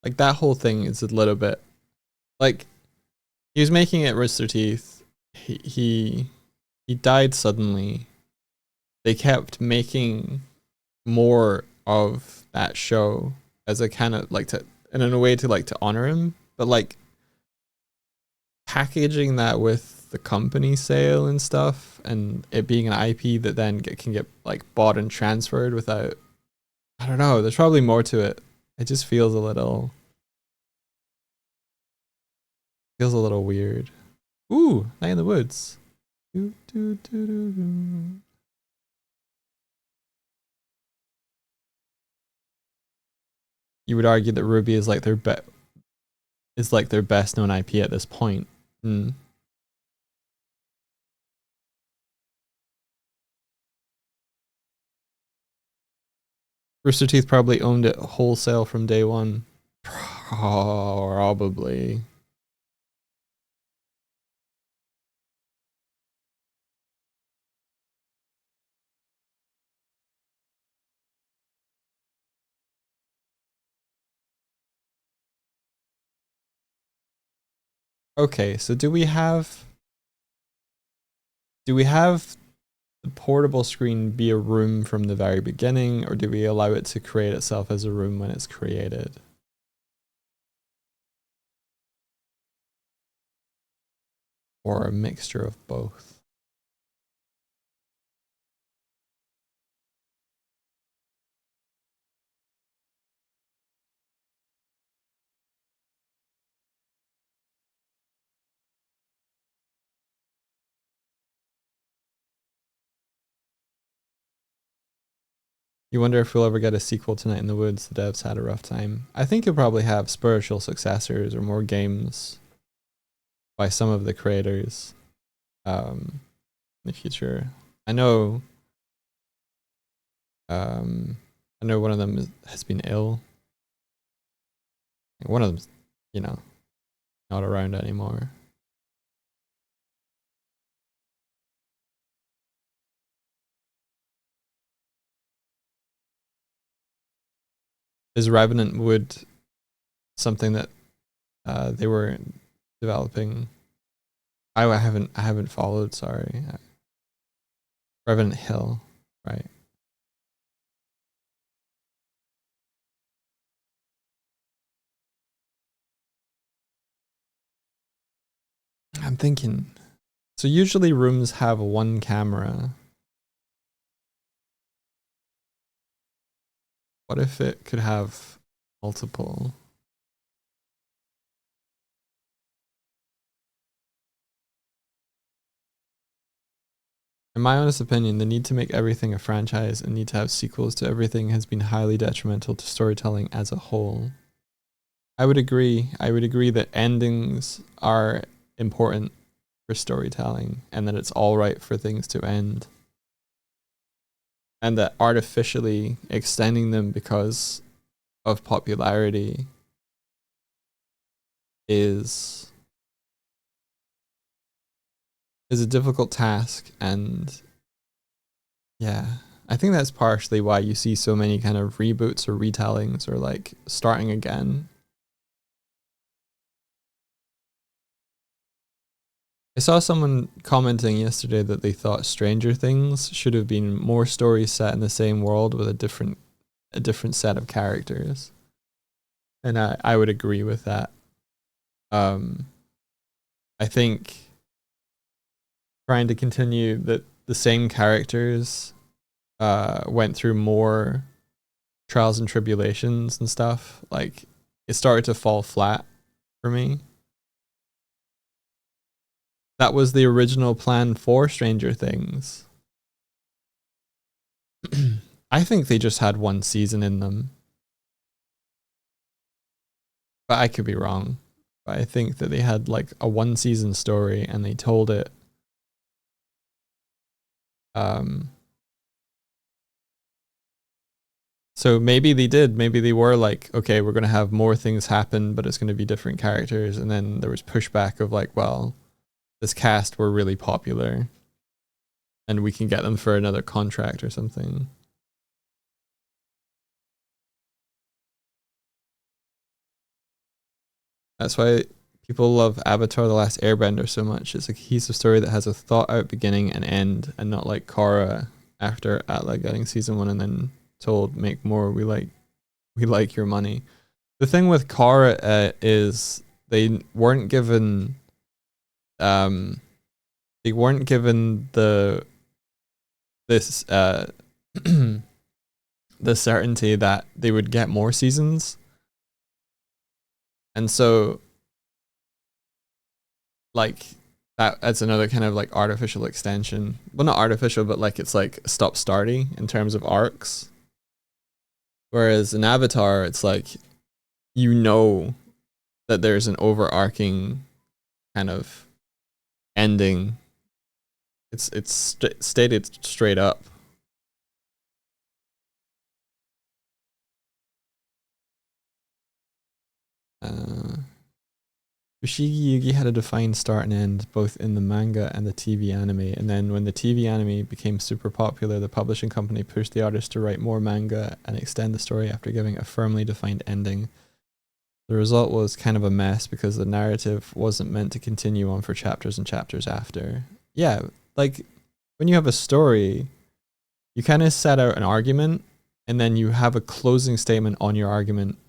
Like that whole thing is a little bit like he was making it Rooster Teeth. He died suddenly. They kept making more of that show as a kind of like to, and in a way to like to honor him, but like packaging that with the company sale and stuff, and it being an IP that then can get like bought and transferred without, I don't know. There's probably more to it. It just feels a little weird. Ooh, Night in the Woods. Do, do, do, do, do. You would argue that Ruby is like their best known IP at this point. Rooster Teeth probably owned it wholesale from day one. Probably. Okay, so do we have the portable screen be a room from the very beginning, or do we allow it to create itself as a room when it's created? Or a mixture of both? You wonder if we'll ever get a sequel to Night in the Woods. The devs had a rough time. I think you'll probably have spiritual successors or more games by some of the creators in the future. I know one of them has been ill. One of them's, not around anymore. Is Revenant Wood something that they were developing? I haven't followed. Sorry, Revenant Hill, right? I'm thinking. So usually rooms have one camera. What if it could have multiple? In my honest opinion, the need to make everything a franchise and need to have sequels to everything has been highly detrimental to storytelling as a whole. I would agree. I would agree that endings are important for storytelling, and that it's all right for things to end, and that artificially extending them because of popularity is a difficult task. And yeah, I think that's partially why you see so many kind of reboots or retellings or like starting again. I saw someone commenting yesterday that they thought Stranger Things should have been more stories set in the same world with a different set of characters. And I would agree with that. I think trying to continue that the same characters went through more trials and tribulations and stuff, like it started to fall flat for me. That was the original plan for Stranger Things. I think they just had one season in them, but I could be wrong. But I think that they had like a 1-season story and they told it so maybe they did. Maybe they were like, okay, we're going to have more things happen, but it's going to be different characters. And then there was pushback of like, well, this cast were really popular and we can get them for another contract or something. That's why people love Avatar: The Last Airbender so much. It's a cohesive story that has a thought-out beginning and end, and not like Korra after Atla getting season 1 and then told make more. We like your money. The thing with Korra is they weren't given the this the certainty that they would get more seasons. And so like that's another kind of like artificial extension. Well, not artificial, but like it's like stop-starty in terms of arcs. Whereas in Avatar, it's like, you know that there's an overarching kind of ending. It's stated straight up. Fushigi Yugi had a defined start and end both in the manga and the TV anime, and then when the TV anime became super popular, the publishing company pushed the artist to write more manga and extend the story after giving a firmly defined ending. The result was kind of a mess because the narrative wasn't meant to continue on for chapters and chapters after. Yeah, like when you have a story, you kind of set out an argument and then you have a closing statement on your argument,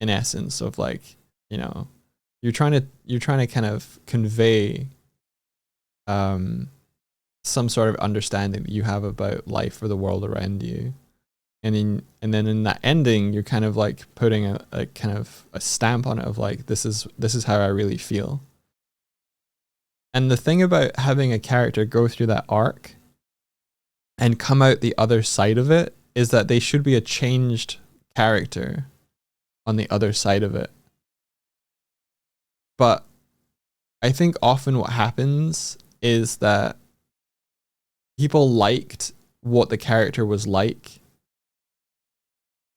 in essence of like, you know, you're trying to kind of convey some sort of understanding that you have about life or the world around you. And then in that ending, you're kind of like putting a kind of a stamp on it of like, this is how I really feel. And the thing about having a character go through that arc and come out the other side of it is that they should be a changed character on the other side of it. But I think often what happens is that people liked what the character was like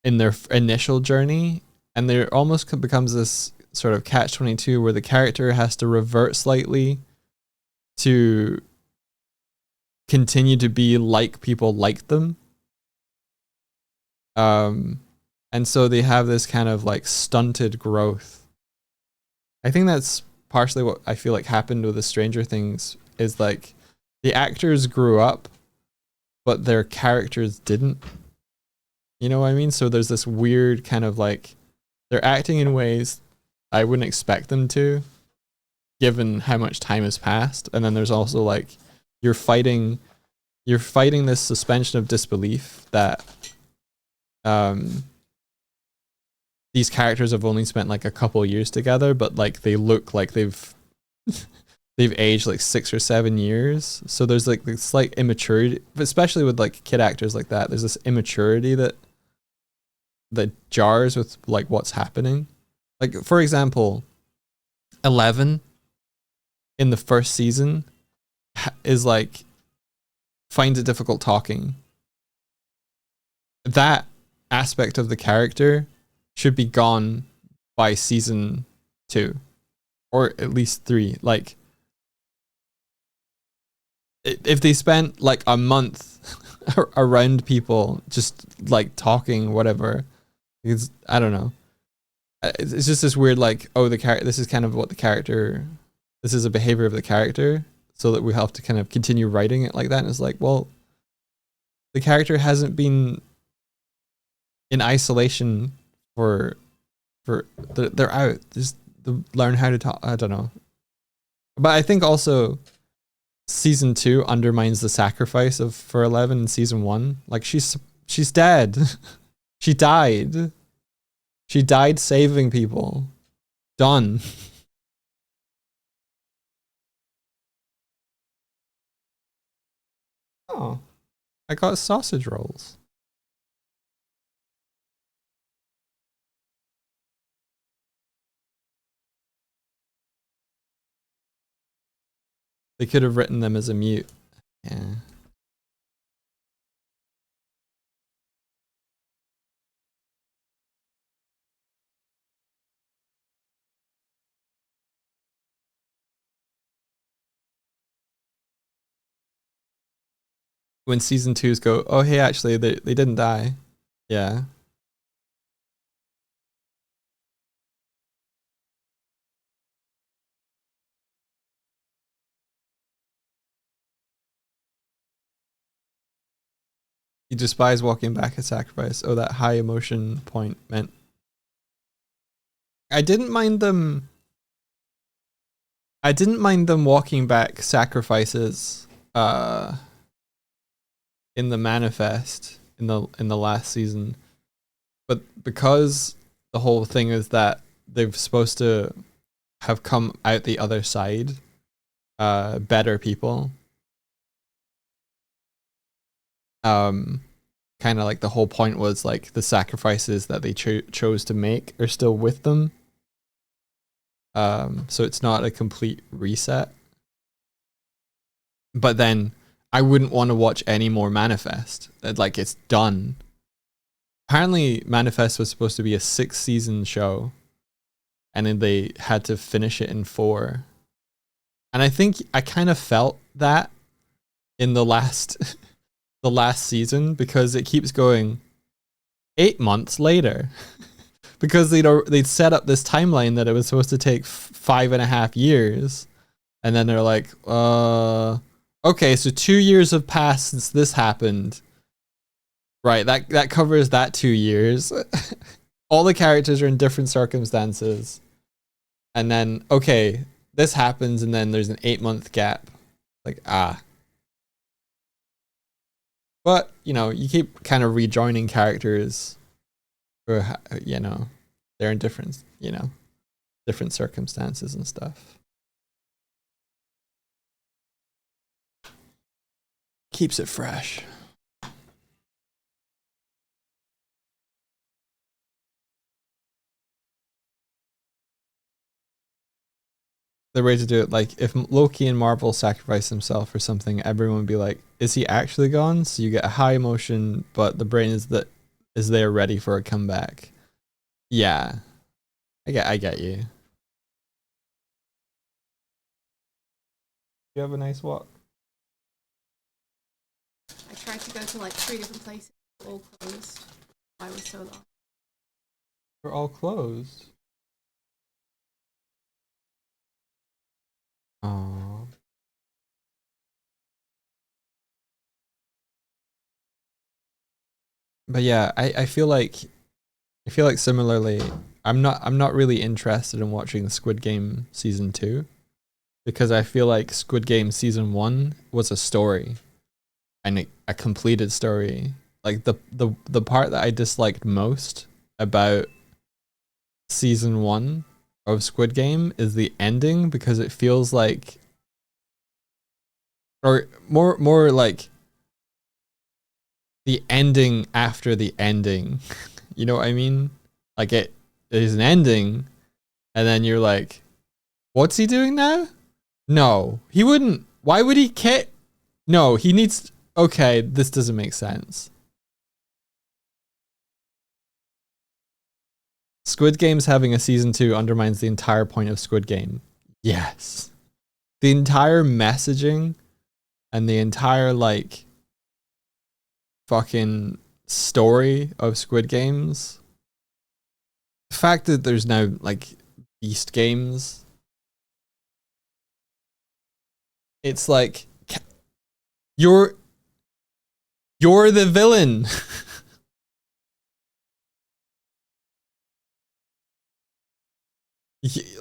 in their initial journey, and there almost becomes this sort of catch-22 where the character has to revert slightly to continue to be like people like them. And so they have this kind of like stunted growth. I think that's partially what I feel like happened with the Stranger Things, is like the actors grew up, but their characters didn't. You know what I mean? So there's this weird kind of like, they're acting in ways I wouldn't expect them to, given how much time has passed. And then there's also like, you're fighting this suspension of disbelief that these characters have only spent like a couple years together, but like they look like they've aged like 6 or 7 years. So there's like this slight immaturity, especially with like kid actors like that. There's this immaturity that jars with like what's happening. Like for example, Eleven in the first season is like finds it difficult talking. That aspect of the character should be gone by season 2 or at least 3. Like if they spent like a month around people just like talking whatever, because I don't know, it's just this weird like, oh, the character, this is kind of what the character, this is a behavior of the character, so that we have to kind of continue writing it like that. And it's like, well, the character hasn't been in isolation for they're out, just learn how to talk. I don't know, but I think also season 2 undermines the sacrifice of for 11 in season 1. Like she's dead. She died saving people. Done. Oh, I got sausage rolls. They could have written them as a mute. Yeah. When season 2s go, oh hey, actually they didn't die. Yeah. You despise walking back a sacrifice. Oh, that high emotion point meant I didn't mind them walking back sacrifices in the manifest in the last season. But because the whole thing is that they're supposed to have come out the other side better people. Kind of like the whole point was like the sacrifices that they chose to make are still with them. So it's not a complete reset. But then I wouldn't want to watch any more Manifest. Like it's done. Apparently Manifest was supposed to be a 6-season show, and then they had to finish it in 4. And I think I kind of felt that in the last the last season, because it keeps going 8 months later. Because they'd set up this timeline that it was supposed to take 5.5 years, and then they're like, okay, so 2 years have passed since this happened. Right, that covers that 2 years. All the characters are in different circumstances, and then okay, this happens, and then there's an 8-month gap. Like but you know, you keep kind of rejoining characters, or you know, they're in different, you know, different circumstances and stuff. Keeps it fresh. The way to do it, like if Loki and Marvel sacrifice himself or something, everyone would be like, is he actually gone? So you get a high emotion, but the brain is there ready for a comeback. Yeah. I get you. You have a nice walk. I tried to go to like 3 different places, all closed. Why was so long? We're all closed. Oh. But yeah, I feel like similarly, I'm not really interested in watching Squid Game season 2, because I feel like Squid Game season 1 was a story, and a completed story. Like the part that I disliked most about season 1 of Squid Game is the ending, because it feels like, or more like the ending after the ending. You know what I mean? Like it is an ending, and then you're like, what's he doing now? No, he wouldn't. Why would he care? No, he needs. Okay, this doesn't make sense. Squid Game's having a season 2 undermines the entire point of Squid Game. Yes. The entire messaging and the entire, like, fucking story of Squid Games. The fact that there's now, like, Beast Games. It's like, you're the villain.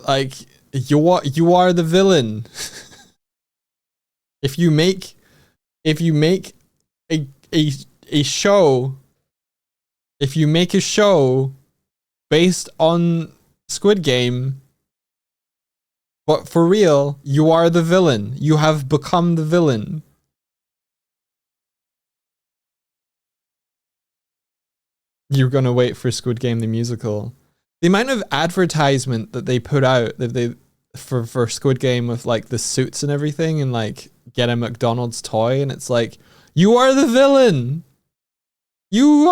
Like, you are the villain. if you make a show, if you make a show based on Squid Game, but for real, you are the villain. You have become the villain. You're gonna wait for Squid Game the musical. The amount of advertisement that they put out that they for Squid Game with like the suits and everything, and like get a McDonald's toy, and it's like, you are the villain. You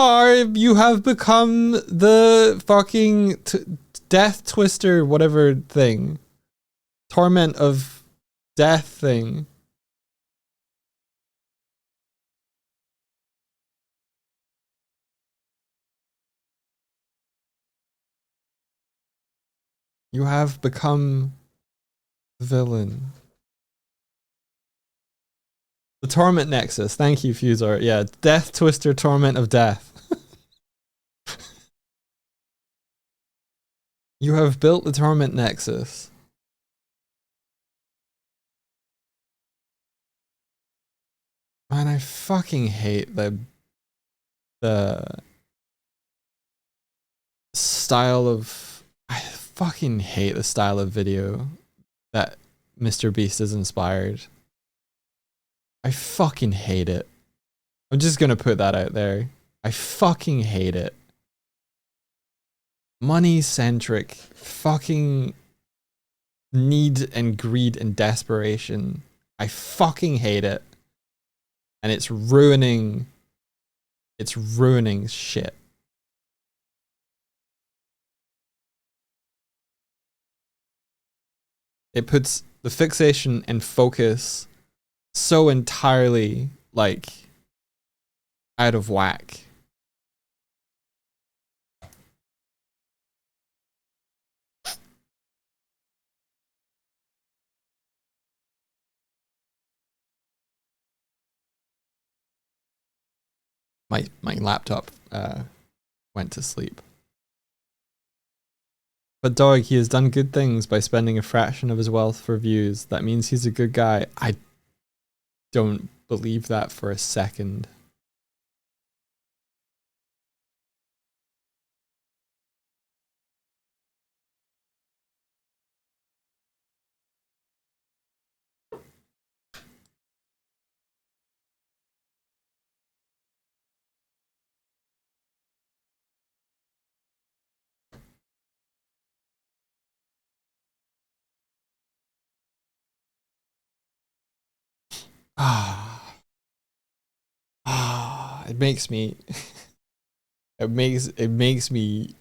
have become the fucking death twister, whatever thing. Torment of death thing. You have become the villain. The Torment Nexus. Thank you, Fusor. Yeah, Death Twister Torment of Death. You have built the Torment Nexus. Man, I fucking hate the style of... I fucking hate the style of video that Mr. Beast has inspired. I fucking hate it. I'm just gonna put that out there. I fucking hate it. Money-centric, fucking need and greed and desperation. I fucking hate it. And it's ruining shit. It puts the fixation and focus so entirely, like, out of whack. My laptop went to sleep. But Doig, he has done good things by spending a fraction of his wealth for views. That means he's a good guy. I don't believe that for a second. It makes me it makes me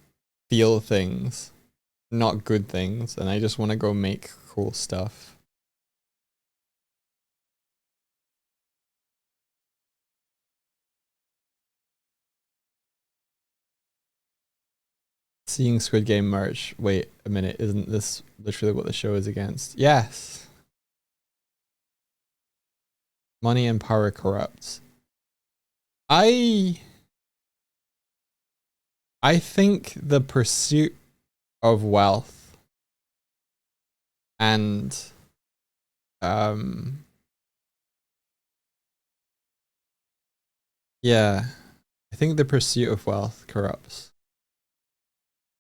feel things, not good things, and I just want to go make cool stuff. Seeing Squid Game merch. Wait a minute, isn't this literally what the show is against? Yes. Money and power corrupts. I think the pursuit of wealth and yeah, I think the pursuit of wealth corrupts.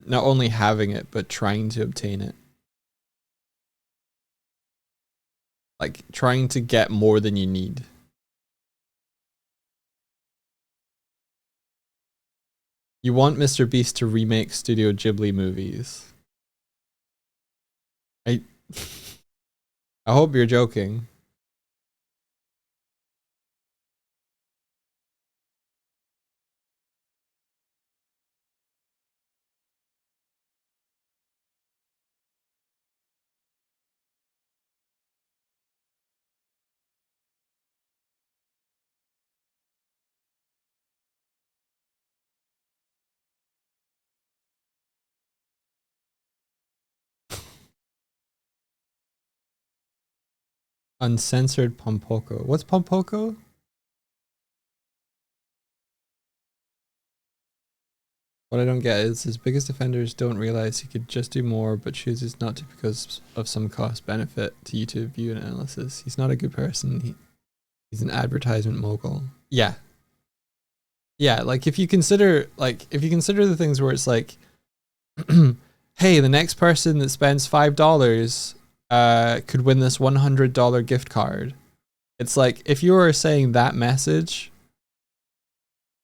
Not only having it, but trying to obtain it. Like, trying to get more than you need. You want Mr. Beast to remake Studio Ghibli movies. I hope you're joking. Uncensored Pompoko. What's Pompoko? What I don't get is his biggest defenders don't realize he could just do more, but chooses not to because of some cost benefit to YouTube view and analysis. He's not a good person. He's an advertisement mogul. Yeah. Yeah, like if you consider the things where it's like, hey, the next person that spends $5 could win this $100 gift card. It's like if you were saying that message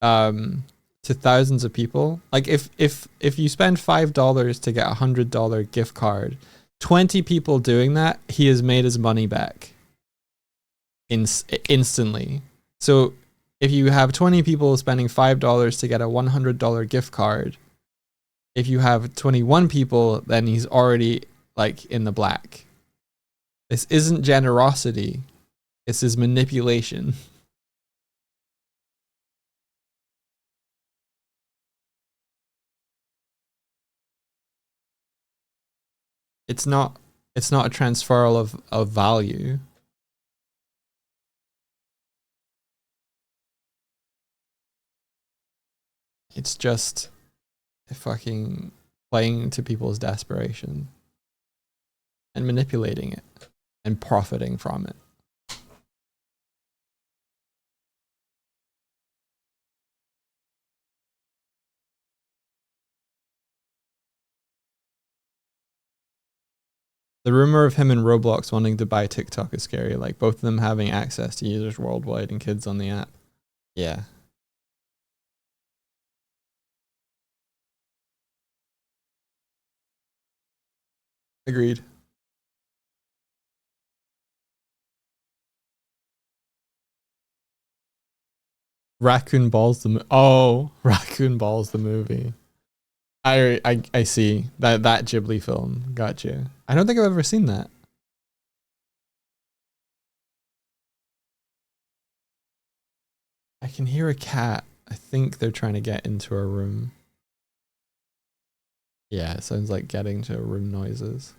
to thousands of people, like if you spend $5 to get a $100 gift card, 20 people doing that, he has made his money back instantly. So if you have 20 people spending $5 to get a $100 gift card, if you have 21 people, then he's already like in the black. This isn't generosity. This is manipulation. It's not a transferal of value. It's just fucking playing to people's desperation and manipulating it and profiting from it. The rumor of him and Roblox wanting to buy TikTok is scary, like both of them having access to users worldwide and kids on the app. Yeah. Agreed. Raccoon Balls Raccoon Balls the movie. I see that Ghibli film. Gotcha. I don't think I've ever seen that. I can hear a cat. I think they're trying to get into a room. Yeah, it sounds like getting to room noises.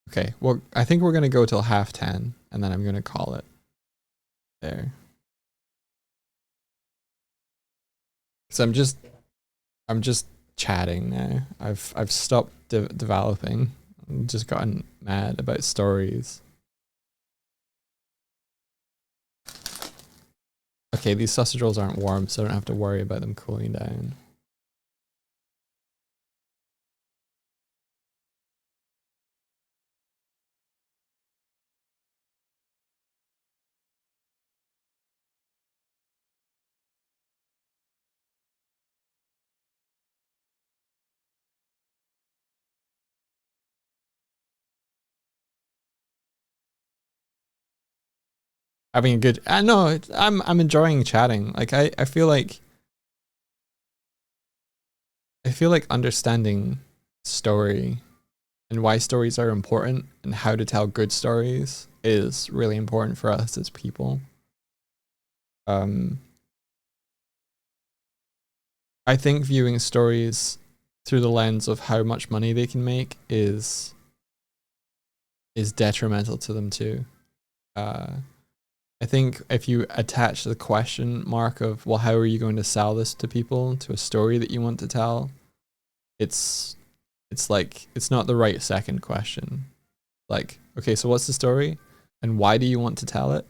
Okay, well, I think we're gonna go till 10:30, and then I'm gonna call it there. So I'm just chatting now. I've stopped developing. I've just gotten mad about stories. Okay, these sausage rolls aren't warm, so I don't have to worry about them cooling down. Having a good, no, I'm enjoying chatting. Like I feel like understanding story and why stories are important and how to tell good stories is really important for us as people. I think viewing stories through the lens of how much money they can make is detrimental to them too. I think if you attach the question mark of, well, how are you going to sell this to people, to a story that you want to tell, it's like, it's not the right second question. Like, okay, so what's the story and why do you want to tell it?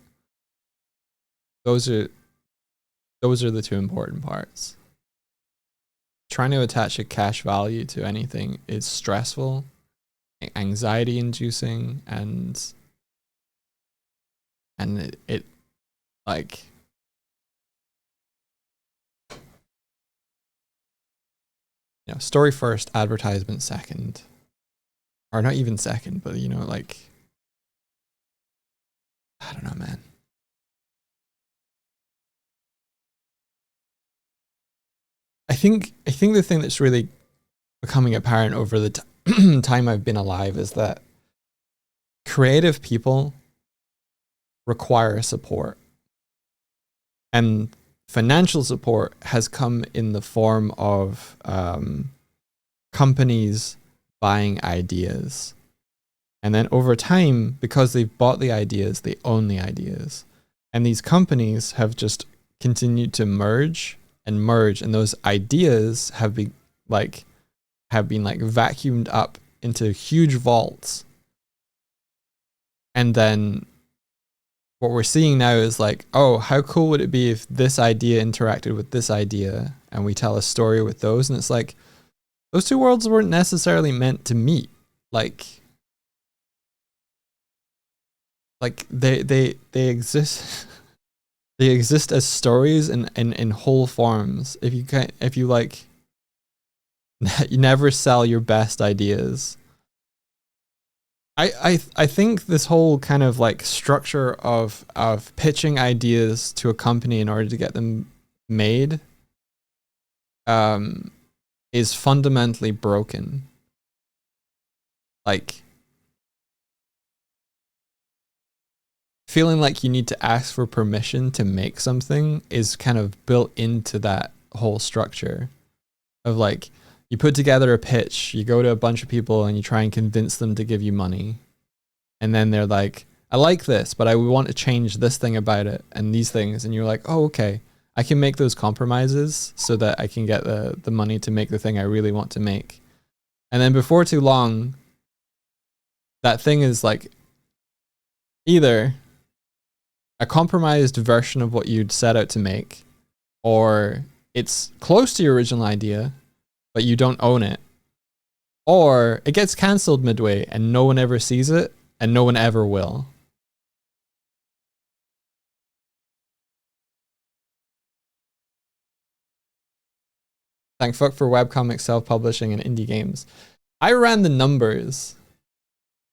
Those are the two important parts. Trying to attach a cash value to anything is stressful, anxiety inducing, and it like, story first, advertisement second. or not even second, but you know, like, I don't know, man. I think the thing that's really becoming apparent over the time I've been alive is that creative people require support, and financial support has come in the form of companies buying ideas. And then over time, because they've bought the ideas, they own the ideas. And these companies have just continued to merge, and those ideas have been like vacuumed up into huge vaults. And then what we're seeing now is like, oh, how cool would it be if this idea interacted with this idea, and we tell a story with those? And it's like, those two worlds weren't necessarily meant to meet. Like they exist. They exist as stories in whole forms. If you like, you never sell your best ideas. I think this whole kind of like structure of pitching ideas to a company in order to get them made is fundamentally broken. Like, feeling like you need to ask for permission to make something is kind of built into that whole structure of like, you put together a pitch, you go to a bunch of people and you try and convince them to give you money. And then they're like, I like this, but I want to change this thing about it and these things. And you're like, oh, okay, I can make those compromises so that I can get the money to make the thing I really want to make. And then before too long, that thing is like either a compromised version of what you'd set out to make, or it's close to your original idea, but you don't own it, or it gets cancelled midway and no one ever sees it and no one ever will. Thank fuck for webcomics, self-publishing, and indie games. I ran the numbers,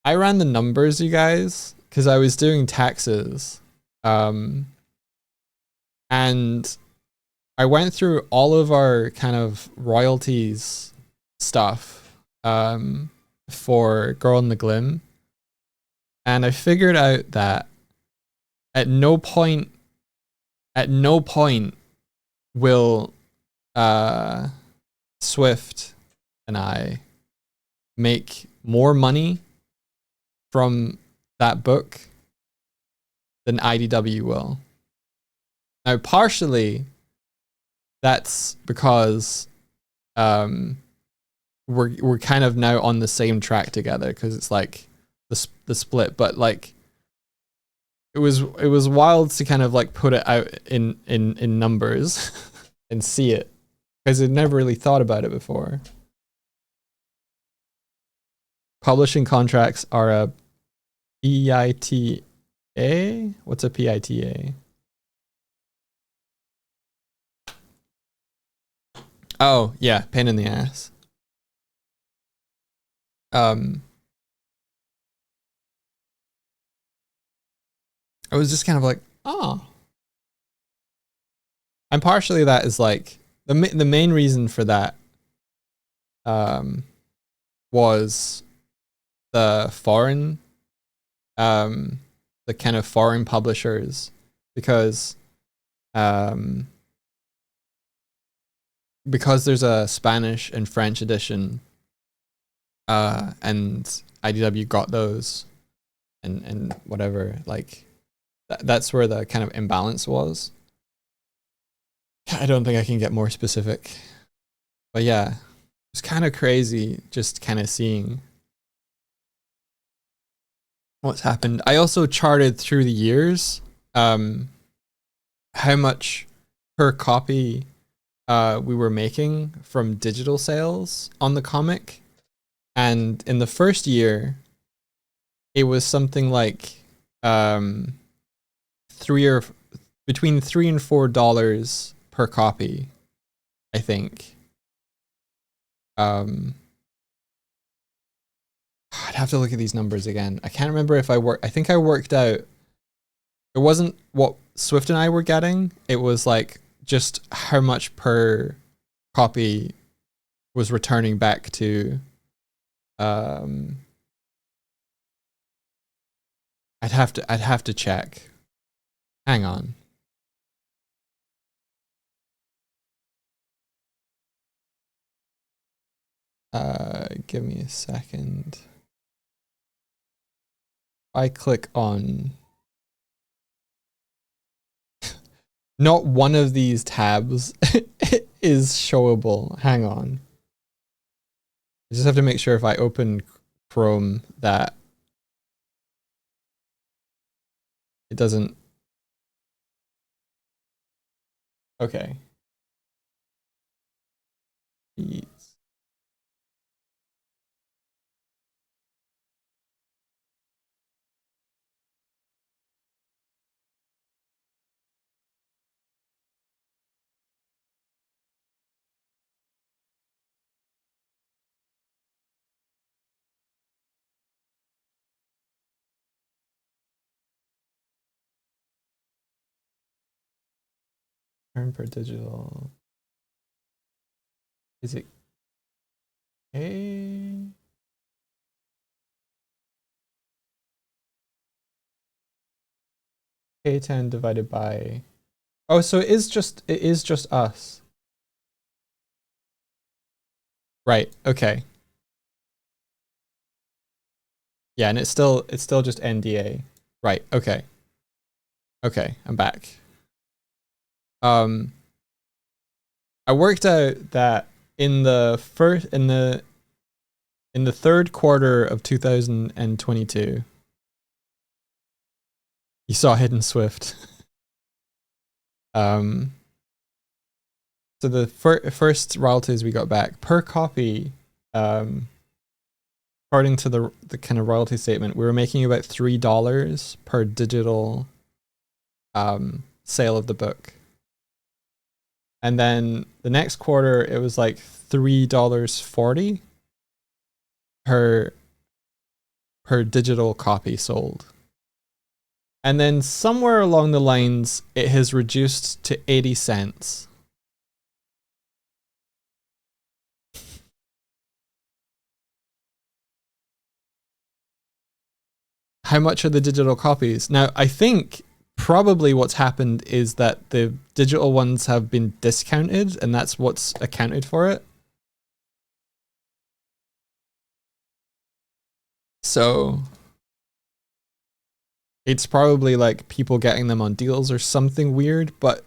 you guys, because I was doing taxes. And I went through all of our kind of royalties stuff for Girl in the Glim, and I figured out that at no point will Swift and I make more money from that book than IDW will. Now, partially, that's because we're kind of now on the same track together, because it's like the split. But like, it was wild to kind of like put it out in numbers and see it, because I'd never really thought about it before. Publishing contracts are a PITA. What's a PITA? Oh, yeah, pain in the ass. I was just kind of like, oh. And partially that is like, the main reason for that was the kind of foreign publishers, because there's a Spanish and French edition, and IDW got those, and whatever, like that's where the kind of imbalance was. I don't think I can get more specific, but yeah, it's kind of crazy just kind of seeing what's happened. I also charted through the years how much per copy we were making from digital sales on the comic, and in the first year it was something like between $3 and $4 per copy, I think. I I'd have to look at these numbers again. I can't remember if I think I worked out, it wasn't what Swift and I were getting. It was like just how much per copy was returning back to, I'd have to check. Hang on. Give me a second. I click on not one of these tabs is showable. Hang on. I just have to make sure if I open Chrome that it doesn't. Okay. Feeds. Turn per digital. Is it K? K10 divided by. Oh, so it is just us. Right. Okay. Yeah, and it's still just NDA. Right. Okay. Okay, I'm back. I worked out that in the third quarter of 2022, you saw Hidden Swift. So the first royalties we got back per copy, according to the kind of royalty statement, we were making about $3 per digital sale of the book. And then the next quarter, it was like $3.40 per digital copy sold. And then somewhere along the lines, it has reduced to 80 cents. How much are the digital copies? Now, I think probably what's happened is that the digital ones have been discounted, and that's what's accounted for it. So it's probably like people getting them on deals or something weird, but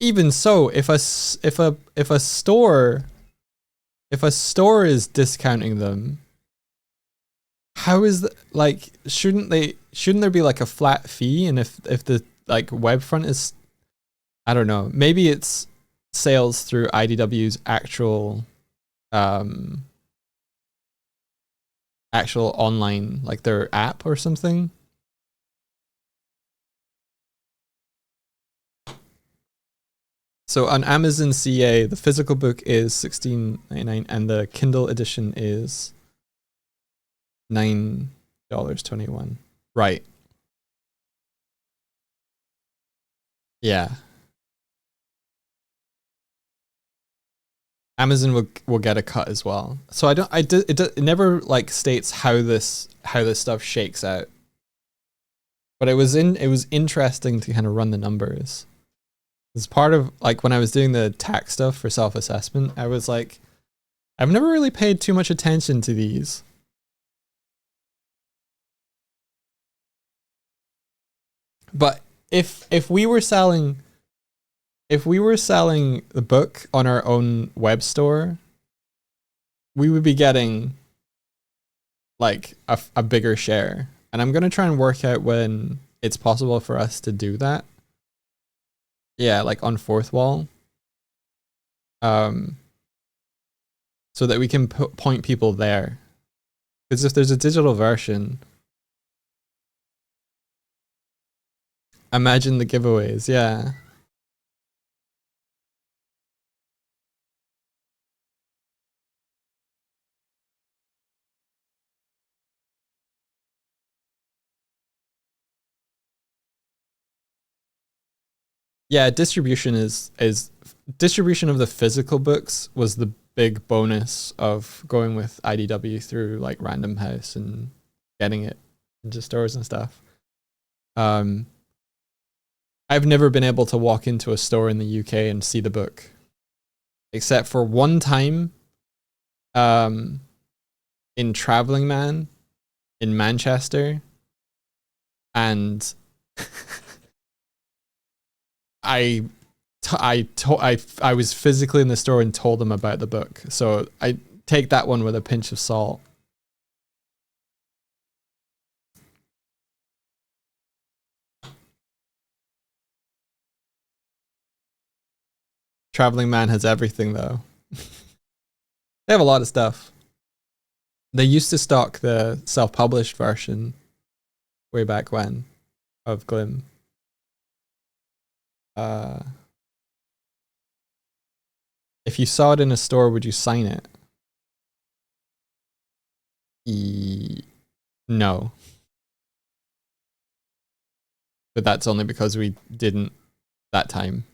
even so, if a store is discounting them, how is like shouldn't there be like a flat fee? And if the like web front is, I don't know, maybe it's sales through IDW's actual online, like their app or something. So on Amazon CA, the physical book is $16.99 and the Kindle edition is $9.21. Right. Yeah. Amazon will get a cut as well. So it never like states how this stuff shakes out. But it was interesting to kind of run the numbers. As part of like when I was doing the tax stuff for self-assessment, I was like, I've never really paid too much attention to these. But if we were selling the book on our own web store, we would be getting like a bigger share. And I'm going to try and work out when it's possible for us to do that. Yeah, like on Fourth Wall. So that we can point people there. Because if there's a digital version, imagine the giveaways, yeah. Yeah, distribution is distribution of the physical books was the big bonus of going with IDW through like Random House and getting it into stores and stuff. I've never been able to walk into a store in the UK and see the book, except for one time, in Traveling Man in Manchester, and I was physically in the store and told them about the book. So I take that one with a pinch of salt. Traveling Man has everything though. They have a lot of stuff. They used to stock the self-published version way back when of Glim. If you saw it in a store, would you sign it? No. But that's only because we didn't that time.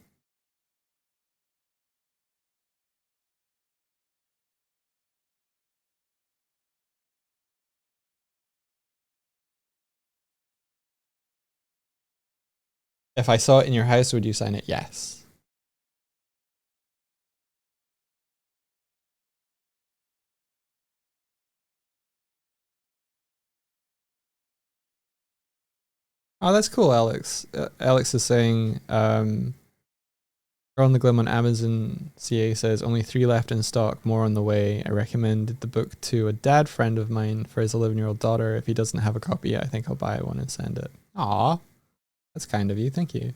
If I saw it in your house, would you sign it? Yes. Oh, that's cool, Alex. Alex is saying, on the Glim on Amazon CA says, only 3 left in stock, more on the way. I recommended the book to a dad friend of mine for his 11-year-old daughter. If he doesn't have a copy yet, I think I'll buy one and send it. Aw, that's kind of you. Thank you.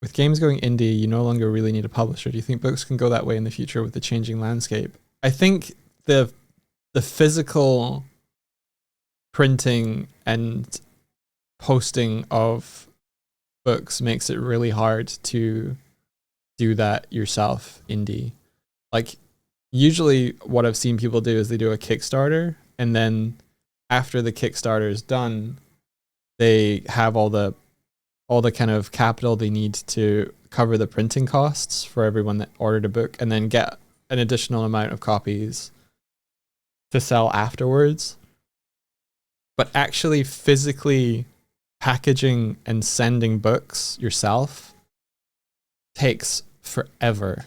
With games going indie, you no longer really need a publisher. Do you think books can go that way in the future with the changing landscape? I think the physical printing and posting of books makes it really hard to do that yourself indie. Like usually what I've seen people do is they do a Kickstarter, and then after the Kickstarter is done, they have all the kind of capital they need to cover the printing costs for everyone that ordered a book, and then get an additional amount of copies to sell afterwards. But actually physically packaging and sending books yourself takes forever.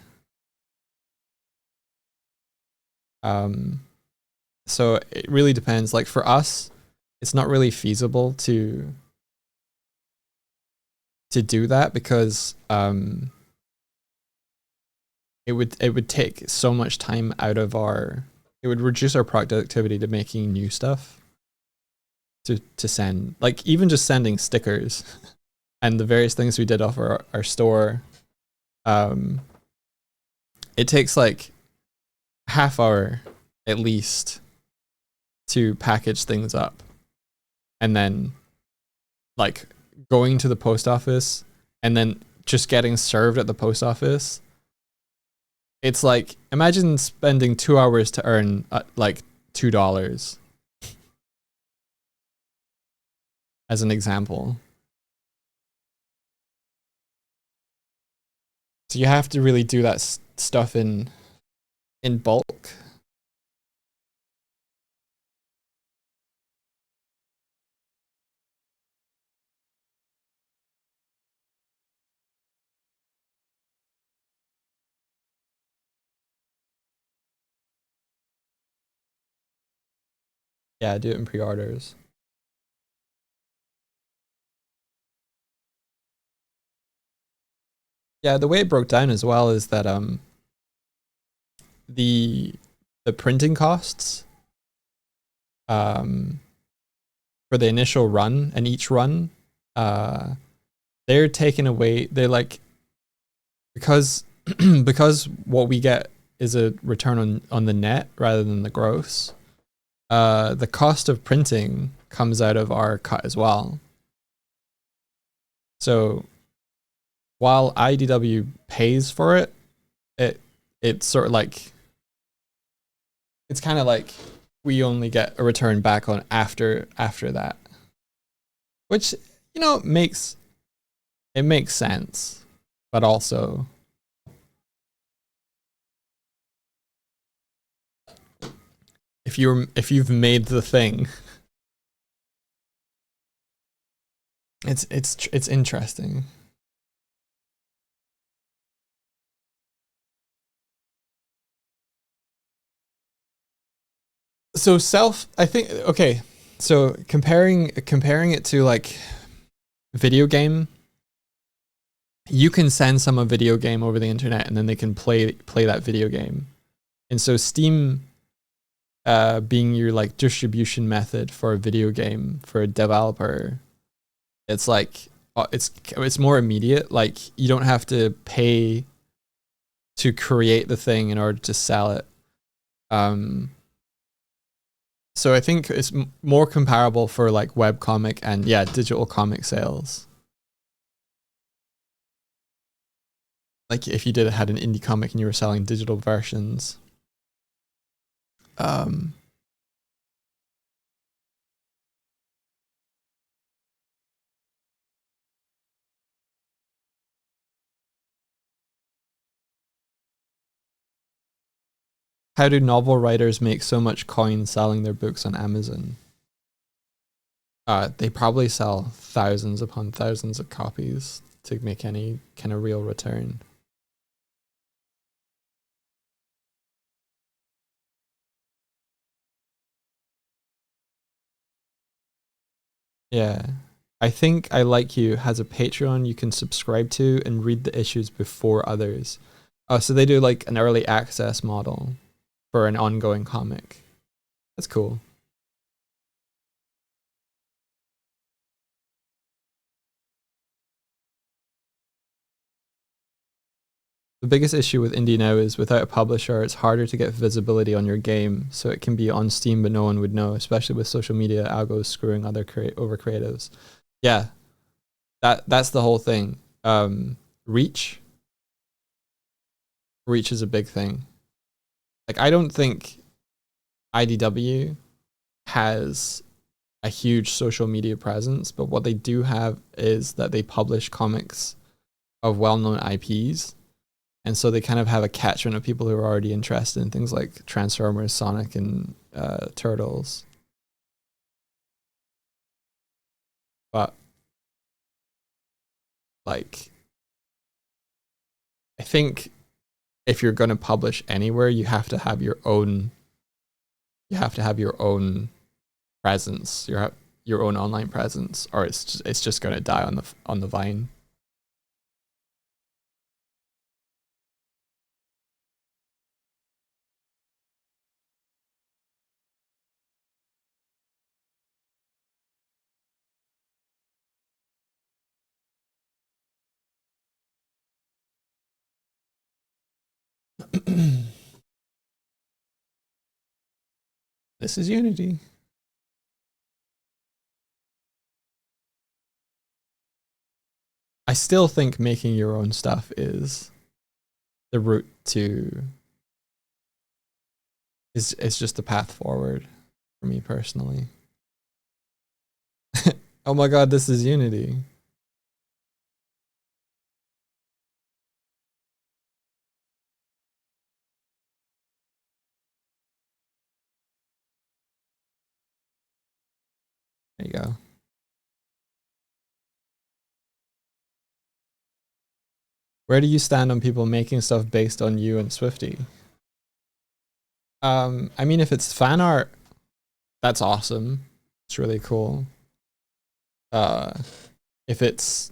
So it really depends. Like for us, it's not really feasible to do that because it would take so much time out of it would reduce our productivity to making new stuff to send. Like even just sending stickers and the various things we did off our store, it takes like half hour at least to package things up, and then like going to the post office and then just getting served at the post office. It's like, imagine spending 2 hours to earn like $2 as an example. So you have to really do that stuff in bulk. Yeah, do it in pre-orders. Yeah, the way it broke down as well is that the printing costs for the initial run, and each run they're taken away. They're like, because because what we get is a return on the net rather than the gross. The cost of printing comes out of our cut as well. So while IDW pays for it, it's sort of like, it's kind of like we only get a return back on after that, which, you know, makes sense, but also if you've made the thing, it's interesting. So I think, okay, so comparing it to like video game, you can send someone a video game over the internet and then they can play that video game. And so Steam being your like distribution method for a video game for a developer, it's like it's more immediate. Like you don't have to pay to create the thing in order to sell it. So I think it's more comparable for like webcomic and digital comic sales. Like if you had an indie comic and you were selling digital versions. How do novel writers make so much coin selling their books on Amazon? They probably sell thousands upon thousands of copies to make any kind of real return. Yeah. I think I Like You has a Patreon you can subscribe to and read the issues before others. Oh, so they do like an early access model for an ongoing comic. That's cool. The biggest issue with indie now is without a publisher, it's harder to get visibility on your game, so it can be on Steam but no one would know, especially with social media algos screwing other over creatives. Yeah, that's the whole thing. Reach is a big thing. Like I don't think IDW has a huge social media presence, but what they do have is that they publish comics of well-known IPs. And so they kind of have a catchment of people who are already interested in things like Transformers, Sonic, and Turtles. But like, I think if you're going to publish anywhere, you have to have your own. You have to have your own presence, your own online presence, or it's just going to die on the vine. This is Unity. I still think making your own stuff is the route to. It's just the path forward for me personally. Oh my god, this is Unity. There you go. Where do you stand on people making stuff based on you and Swifty? I mean, if it's fan art, that's awesome. It's really cool. If it's,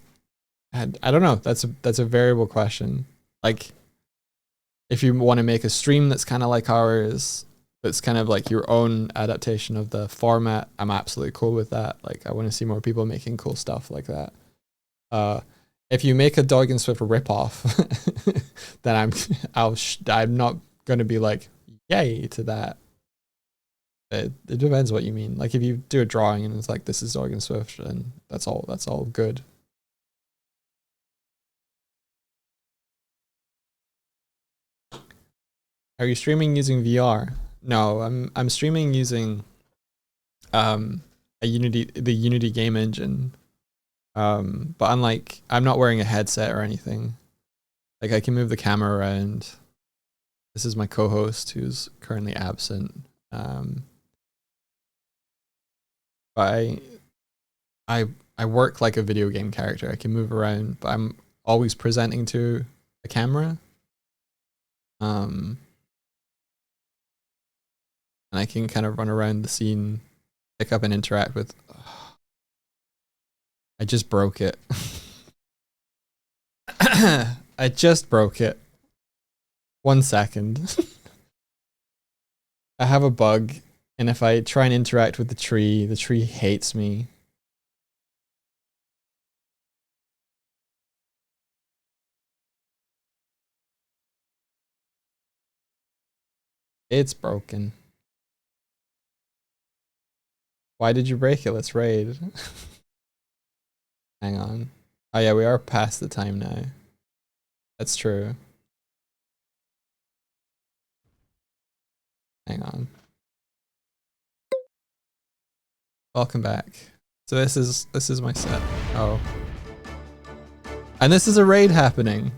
I don't know. That's a variable question. Like, if you want to make a stream that's kind of like ours, that's kind of like your own adaptation of the format, I'm absolutely cool with that. Like, I want to see more people making cool stuff like that. If you make a Doig and Swift ripoff, then I'm not gonna be like yay to that. It depends what you mean. Like if you do a drawing and it's like this is Doig and Swift, and that's all good. Are you streaming using VR? No, I'm streaming using the Unity game engine. But unlike, I'm not wearing a headset or anything. Like I can move the camera around. This is my co-host who's currently absent. But I work like a video game character. I can move around, but I'm always presenting to a camera. And I can kind of run around the scene, pick up and interact with. I just broke it. I just broke it. 1 second. I have a bug, and if I try and interact with the tree hates me. It's broken. Why did you break it? Let's raid. Hang on. Oh yeah, we are past the time now. That's true. Hang on. Welcome back. So this is my set. Oh. And this is a raid happening.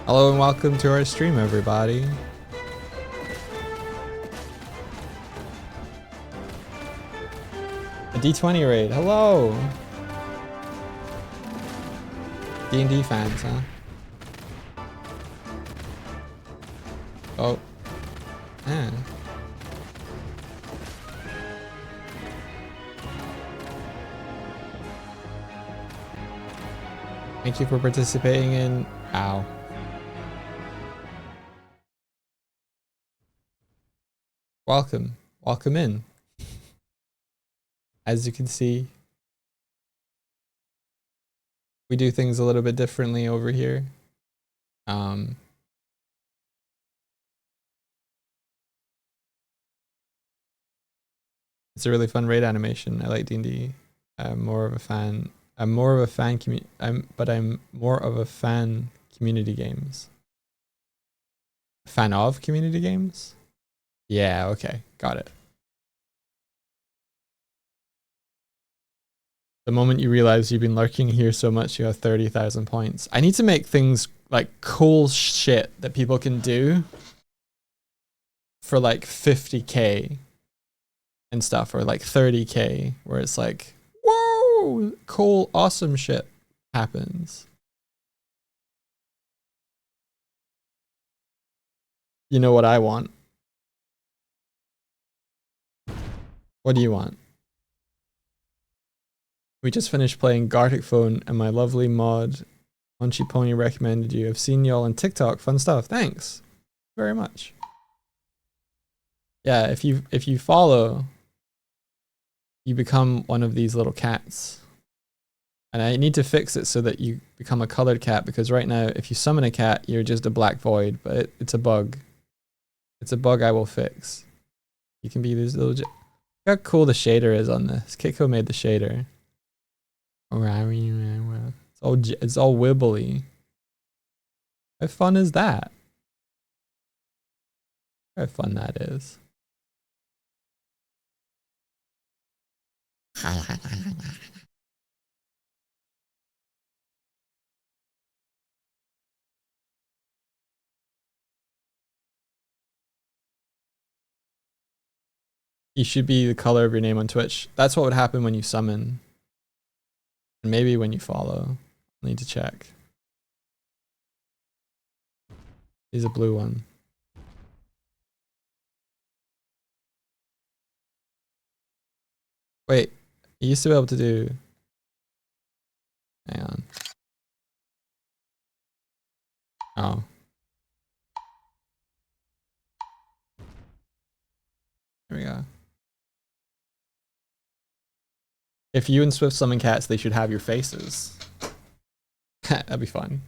Hello and welcome to our stream, everybody. A D20 raid. Hello. D&D fans, huh? Oh. Yeah. Thank you for participating in... Ow. Welcome. Welcome in. As you can see, we do things a little bit differently over here. It's a really fun raid animation. I like D&D. I'm more of a fan community games. Fan of community games? Yeah, okay. Got it. The moment you realize you've been lurking here so much, you have 30,000 points. I need to make things like cool shit that people can do for like 50k and stuff, or like 30k, where it's like, whoa, cool, awesome shit happens. You know what I want? What do you want? We just finished playing Gartic Phone and my lovely mod Munchy Pony recommended you. I've seen y'all on TikTok. Fun stuff. Thanks very much. Yeah, if you follow, you become one of these little cats. And I need to fix it so that you become a colored cat, because right now if you summon a cat, you're just a black void, but it's a bug. It's a bug I will fix. You can be these little... Look how cool the shader is on this. Kiko made the shader. It's all wibbly. How fun is that? How fun that is. You should be the color of your name on Twitch. That's what would happen when you summon. And maybe when you follow. I need to check. He's a blue one. Wait, you used to be able to do... Hang on. Oh. Here we go. If you and Swift summon cats, they should have your faces. That'd be fun.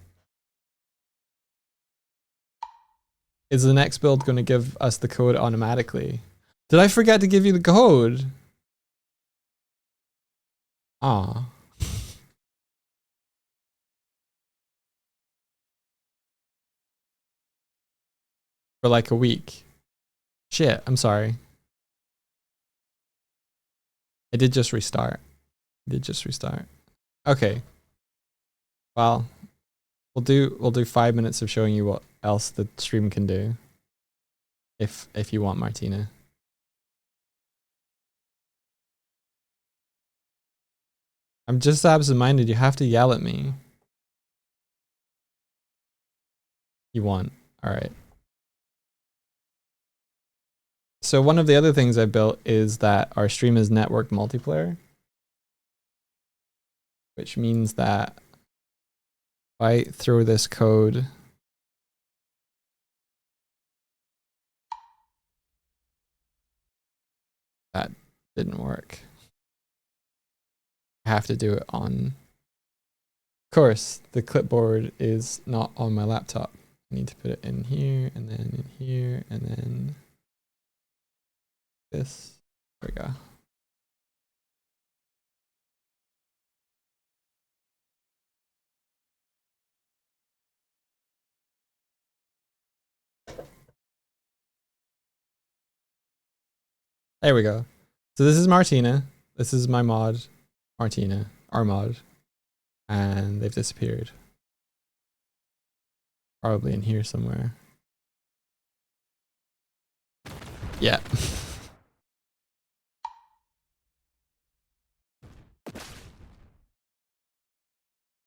is the next build going to give us the code automatically? Did I forget to give you the code? Ah. For like a week. Shit, I'm sorry. I did just restart. Okay. Well, we'll do 5 minutes of showing you what else the stream can do. If you want, Martina. I'm just absent-minded. You have to yell at me. You want. All right. So one of the other things I built is that our stream is networked multiplayer, which means that if I throw this code, that didn't work. I have to do it on. Of course, the clipboard is not on my laptop. I need to put it in here and then in here and then this. There we go. There we go. So this is Martina. This is my mod, Martina, our mod. And they've disappeared. Probably in here somewhere. Yeah.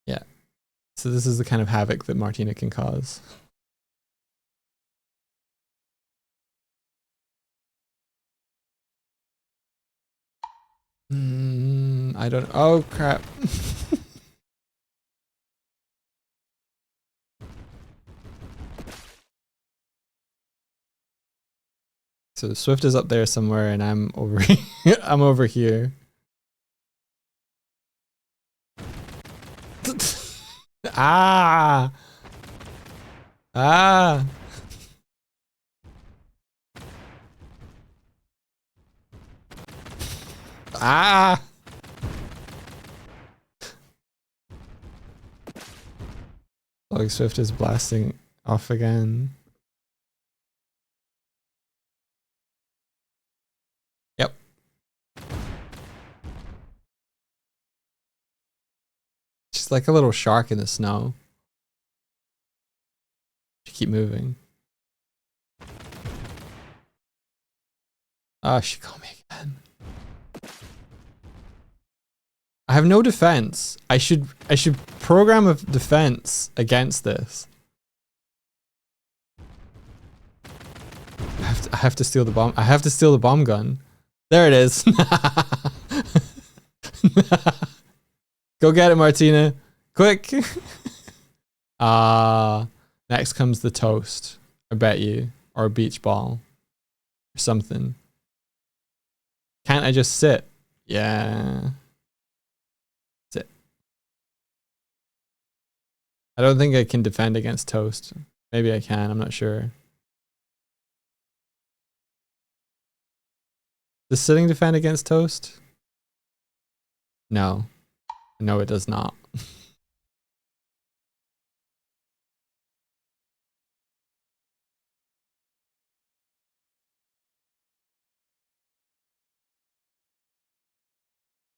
Yeah. So this is the kind of havoc that Martina can cause. I don't. Oh crap. So Swift is up there somewhere, and I'm over. I'm over here. Ah. Ah. Ah. Doig Swift is blasting off again. Yep. She's like a little shark in the snow. She keep moving. Oh, she got me again. I have no defense. I should program a defense against this. I have to steal the bomb. I have to steal the bomb gun. There it is. Go get it, Martina. Quick. Next comes the toast. I bet you. Or a beach ball. Or something. Can't I just sit? Yeah. Sit. I don't think I can defend against toast. Maybe I can, I'm not sure. Does sitting defend against toast? No. No, it does not.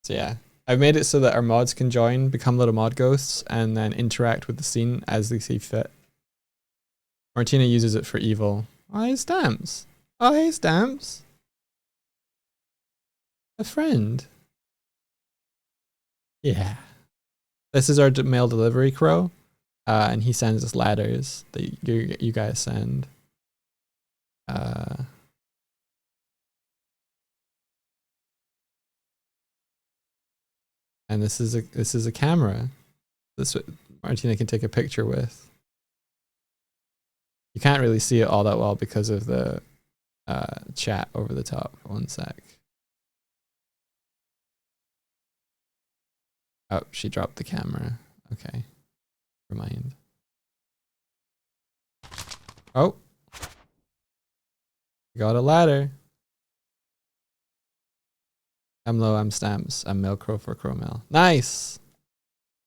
So yeah, I've made it so that our mods can join, become little mod ghosts, and then interact with the scene as they see fit. Martina uses it for evil. Oh, hey, Stamps. Oh, hey, Stamps. A friend. Yeah. This is our mail delivery crow, and he sends us letters that you guys send. And this is a camera. This Martina can take a picture with. You can't really see it all that well because of the chat over the top. One sec. Oh, she dropped the camera. Okay. Never mind. Oh. Got a ladder. I'm low, I'm stamps. I'm Melcro for Cromel. Nice.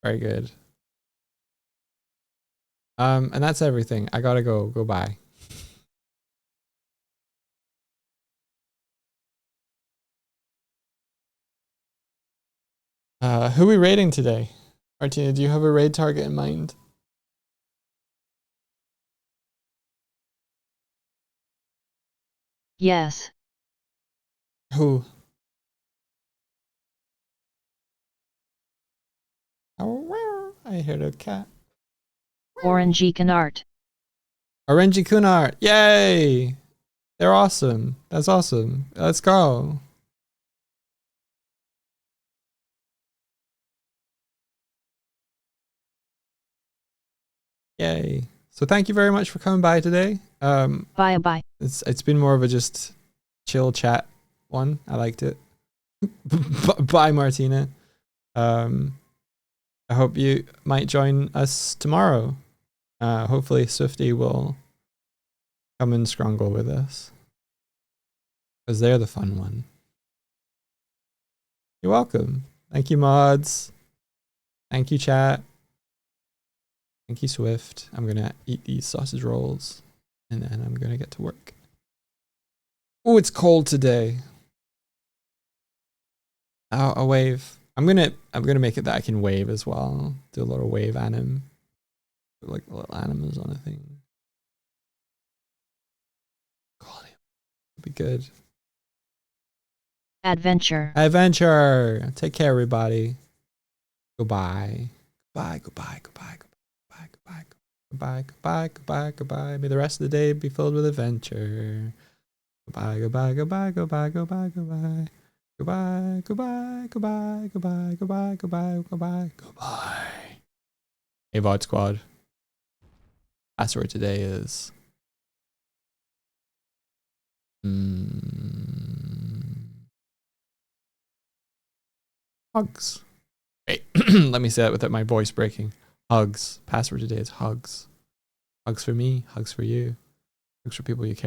Very good. And that's everything. I gotta go. Goodbye. Who are we raiding today? Martina, do you have a raid target in mind? Yes. Who? Oh, I heard a cat. Orangey Canart. Orangey Kunart. Yay! They're awesome. That's awesome. Let's go. Yay. So thank you very much for coming by today. Bye. It's been more of a just chill chat one. I liked it. Bye, Martina. I hope you might join us tomorrow. Hopefully Swifty will come and scrungle with us, because they're the fun one. You're welcome. Thank you, mods. Thank you, chat. Thank you, Swift. I'm gonna eat these sausage rolls and then I'm gonna get to work. Oh, it's cold today. Oh, a wave. I'm gonna make it that I can wave as well. Do a little wave anim. Put like little animals on a thing. God, it'll be good. Adventure. Adventure. Take care, everybody. Goodbye. Goodbye. Goodbye. Goodbye. Goodbye. Goodbye. Goodbye. Goodbye. Goodbye. Goodbye. May the rest of the day be filled with adventure. Goodbye. Goodbye. Goodbye. Goodbye. Goodbye. Goodbye. Goodbye. Goodbye. Goodbye. Goodbye. Goodbye. Goodbye. Goodbye. Goodbye. Hey, VOD Squad. Password today is hugs. Wait, let me say that without my voice breaking. Hugs. Password today is hugs. Hugs for me. Hugs for you. Hugs for people you care.